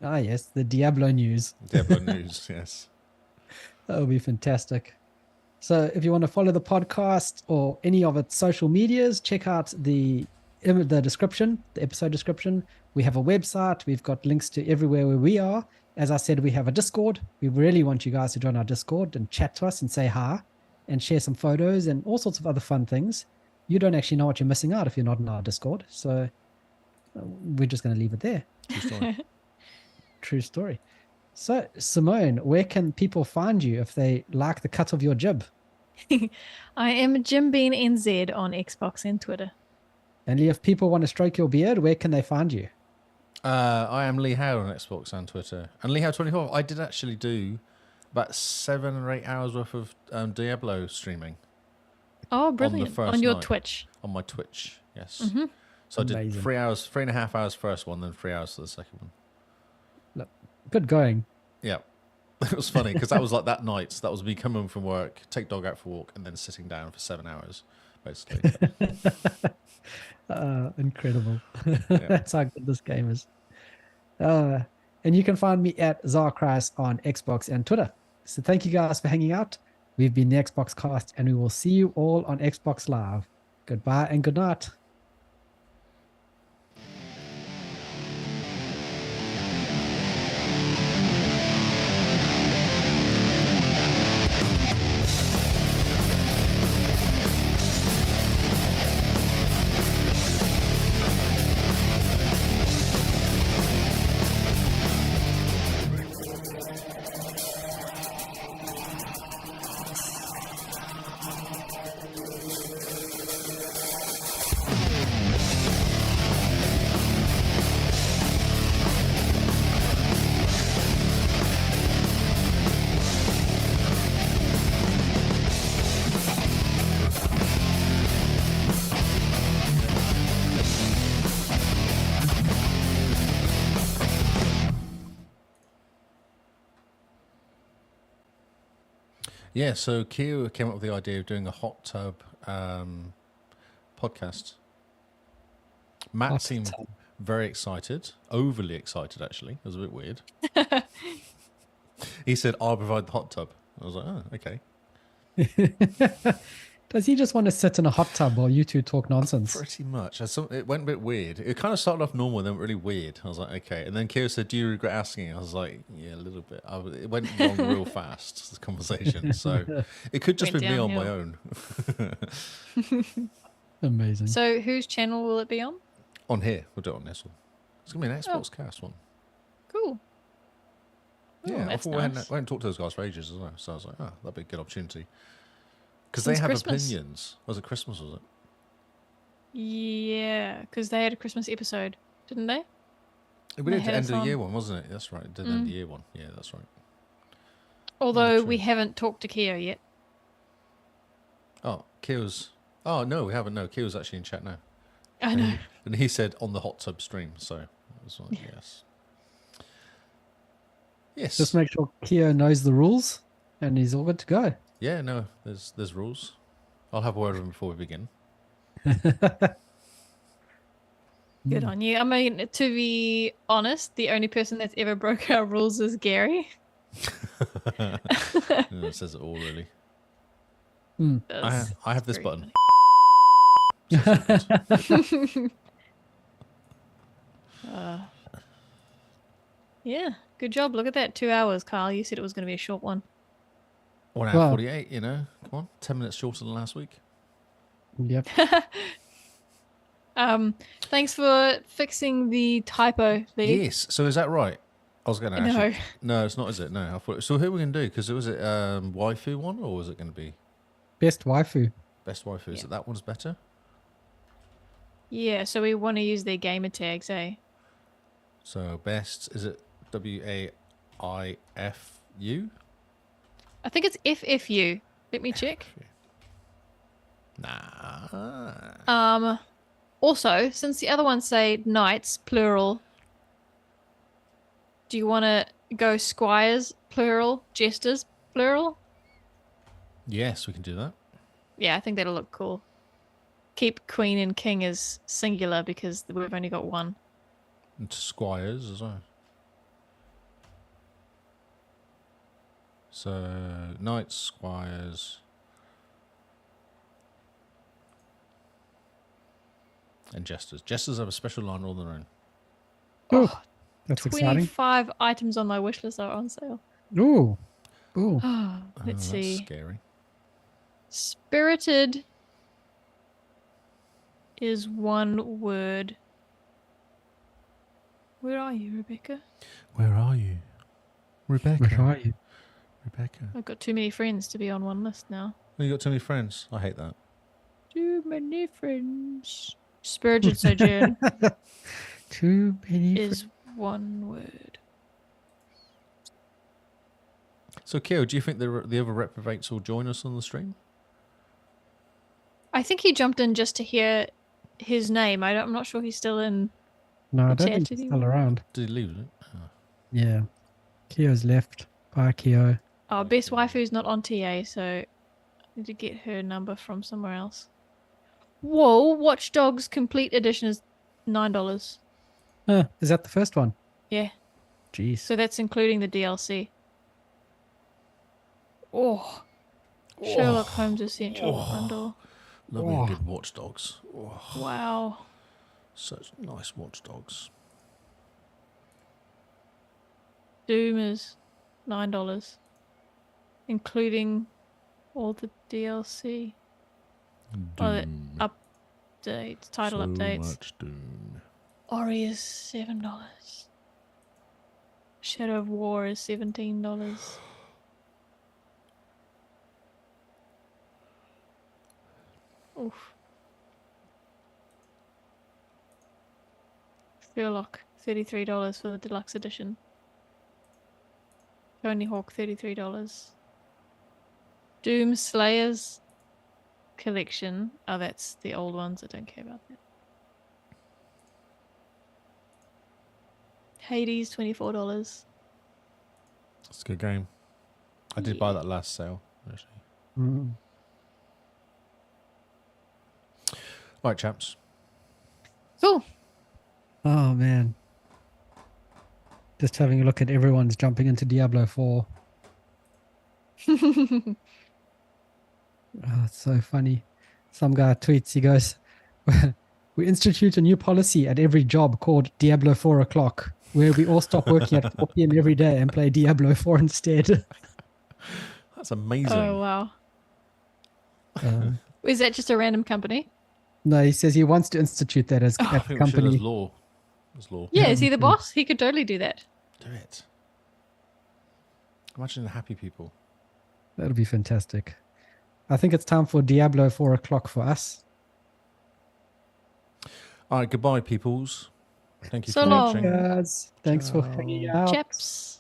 Ah, yes, the Diablo news. Diablo news. Yes. That would be fantastic. So if you want to follow the podcast or any of its social medias, check out the description, the episode description. We have a website. We've got links to everywhere where we are. As I said, we have a Discord. We really want you guys to join our Discord and chat to us and say hi and share some photos and all sorts of other fun things. You don't actually know what you're missing out if you're not in our Discord. So we're just going to leave it there. True story. True story. So, Simone, where can people find you if they like the cut of your jib? I am Jim Bean NZ on Xbox and Twitter. And if people want to stroke your beard, where can they find you? I am Lee Howe on Xbox and Twitter. And Lee Howe24, I did actually do about 7 or 8 hours worth of Diablo streaming. Oh, brilliant. first On your night. Twitch. On my Twitch, yes. Mm-hmm. So I did Amazing. 3.5 hours first one, then 3 hours for the second one. Look, good going. Yeah. It was funny because that was like that night. So that was me coming home from work, take dog out for a walk, and then sitting down for 7 hours, basically. Incredible. That's how good this game is. And you can find me at Zarkreis on Xbox and Twitter. So thank you guys for hanging out. We've been the Xbox Cast, and we will see you all on Xbox Live. Goodbye and good night. Yeah, so Q came up with the idea of doing a hot tub podcast. Matt Hot seemed tub. very excited, overly excited actually. It was a bit weird. He said, I'll provide the hot tub. I was like, oh, okay. Does he just want to sit in a hot tub while you two talk nonsense? Pretty much. It went a bit weird. It kind of started off normal, then went really weird. I was like, okay. And then Kira said, do you regret asking? I was like, yeah, a little bit. It went wrong real fast, this conversation. So it could just Went be me on my downhill. own. Amazing. So whose channel will it be on? On here. We'll do it on this one. It's going to be an Xbox Cast one. Cool. Yeah, I that's thought we hadn't nice. talked to those guys for ages as well. So I was like, oh, that'd be a good opportunity. Because Since they have Christmas. opinions. Was it Christmas, was it? Yeah, because they had a Christmas episode, didn't they? We They did the had end us of the on. year one, wasn't it? That's right. Did the end of the year one. Yeah, that's right. Although true. we haven't talked to Keo yet. Oh, Kio's... Oh, no, we haven't. No, Kio's actually in chat now. I know. And he said on the hot tub stream, so I was like, yes. Yes. Just make sure Keo knows the rules and he's all good to go. Yeah, no, there's rules. I'll have a word with him before we begin. Good on you. I mean, to be honest, the only person that's ever broke our rules is Gary. Yeah, it says it all, really. That's I have this very button. funny. Yeah, good job. Look at that. 2 hours, Carl. You said it was going to be a short one. 1 hour Well- 48, you know. Come on, 10 minutes shorter than last week. Yep. Thanks for fixing the typo, Lee. Yes. So is that right? I was going to No. actually... No, it's not, is it? No. I thought... So who are we going to do? Because was it waifu one, or was it going to be Best waifu. best waifu? Is Yeah. it that one's better? Yeah, so we want to use their gamer tags, eh? So best, is it WAIFU? I think it's FFU. Let me check. Nah. Also, since the other ones say knights, plural, do you want to go squires, plural, jesters, plural? Yes, we can do that. Yeah, I think that'll look cool. Keep queen and king as singular because we've only got one. And squires as well. So knights, squires, and jesters. Jesters have a special line all their own. Oh, That's exciting. 25 items on my wish list are on sale. Ooh. Ooh. Let's That's see. scary. Spirited is one word. Where are you, Rebecca? Where are you? Rebecca. Where are you? Rebecca. I've got too many friends to be on one list now. Oh, you got too many friends. I hate that. Too many friends. Spirited Sojourn Too many. is one word. So, Kyo, do you think the other reprobates will join us on the stream? I think he jumped in just to hear his name. I'm not sure he's still in. No, I The don't chat think he's still anymore. around. Did he leave it? Oh. Yeah. Kio's left. Bye, Kio. Oh, Best Waifu's not on TA, so I need to get her number from somewhere else. Whoa, Watch Dogs Complete Edition is $9. Is that the first one? Yeah, Jeez. so that's including the DLC. Oh, Sherlock Holmes Essential Bundle. Love me a Oh. good watchdogs. Oh, Wow. such nice watchdogs. Doom is $9, including all the DLC. Oh, the Doom. updates, title so updates. much Doom. Ori is $7. Shadow of War is $17. Oof. Sherlock, $33 for the deluxe edition. Tony Hawk, $33. Doom Slayers collection. Oh, that's the old ones. I don't care about that. Hades, $24. It's a good game. I did buy that last sale, actually. Mm. All right, chaps. Cool. Oh, man. Just having a look at everyone's jumping into Diablo 4. Oh, it's so funny. Some guy tweets, he goes, we institute a new policy at every job called Diablo 4 o'clock, where we all stop working at 4 p.m. every day and play Diablo 4 instead. That's amazing. Oh, wow. Is that just a random company? No, he says he wants to institute that as I at the think we should. company. There's law. There's law. Yeah, is he me the too. boss? He could totally do that. Do it. Imagine the happy people. That'll be fantastic. I think it's time for Diablo 4 o'clock for us. All right, goodbye, peoples. Thank you So for long. watching. Guys, thanks for hanging Ciao. out. Chaps.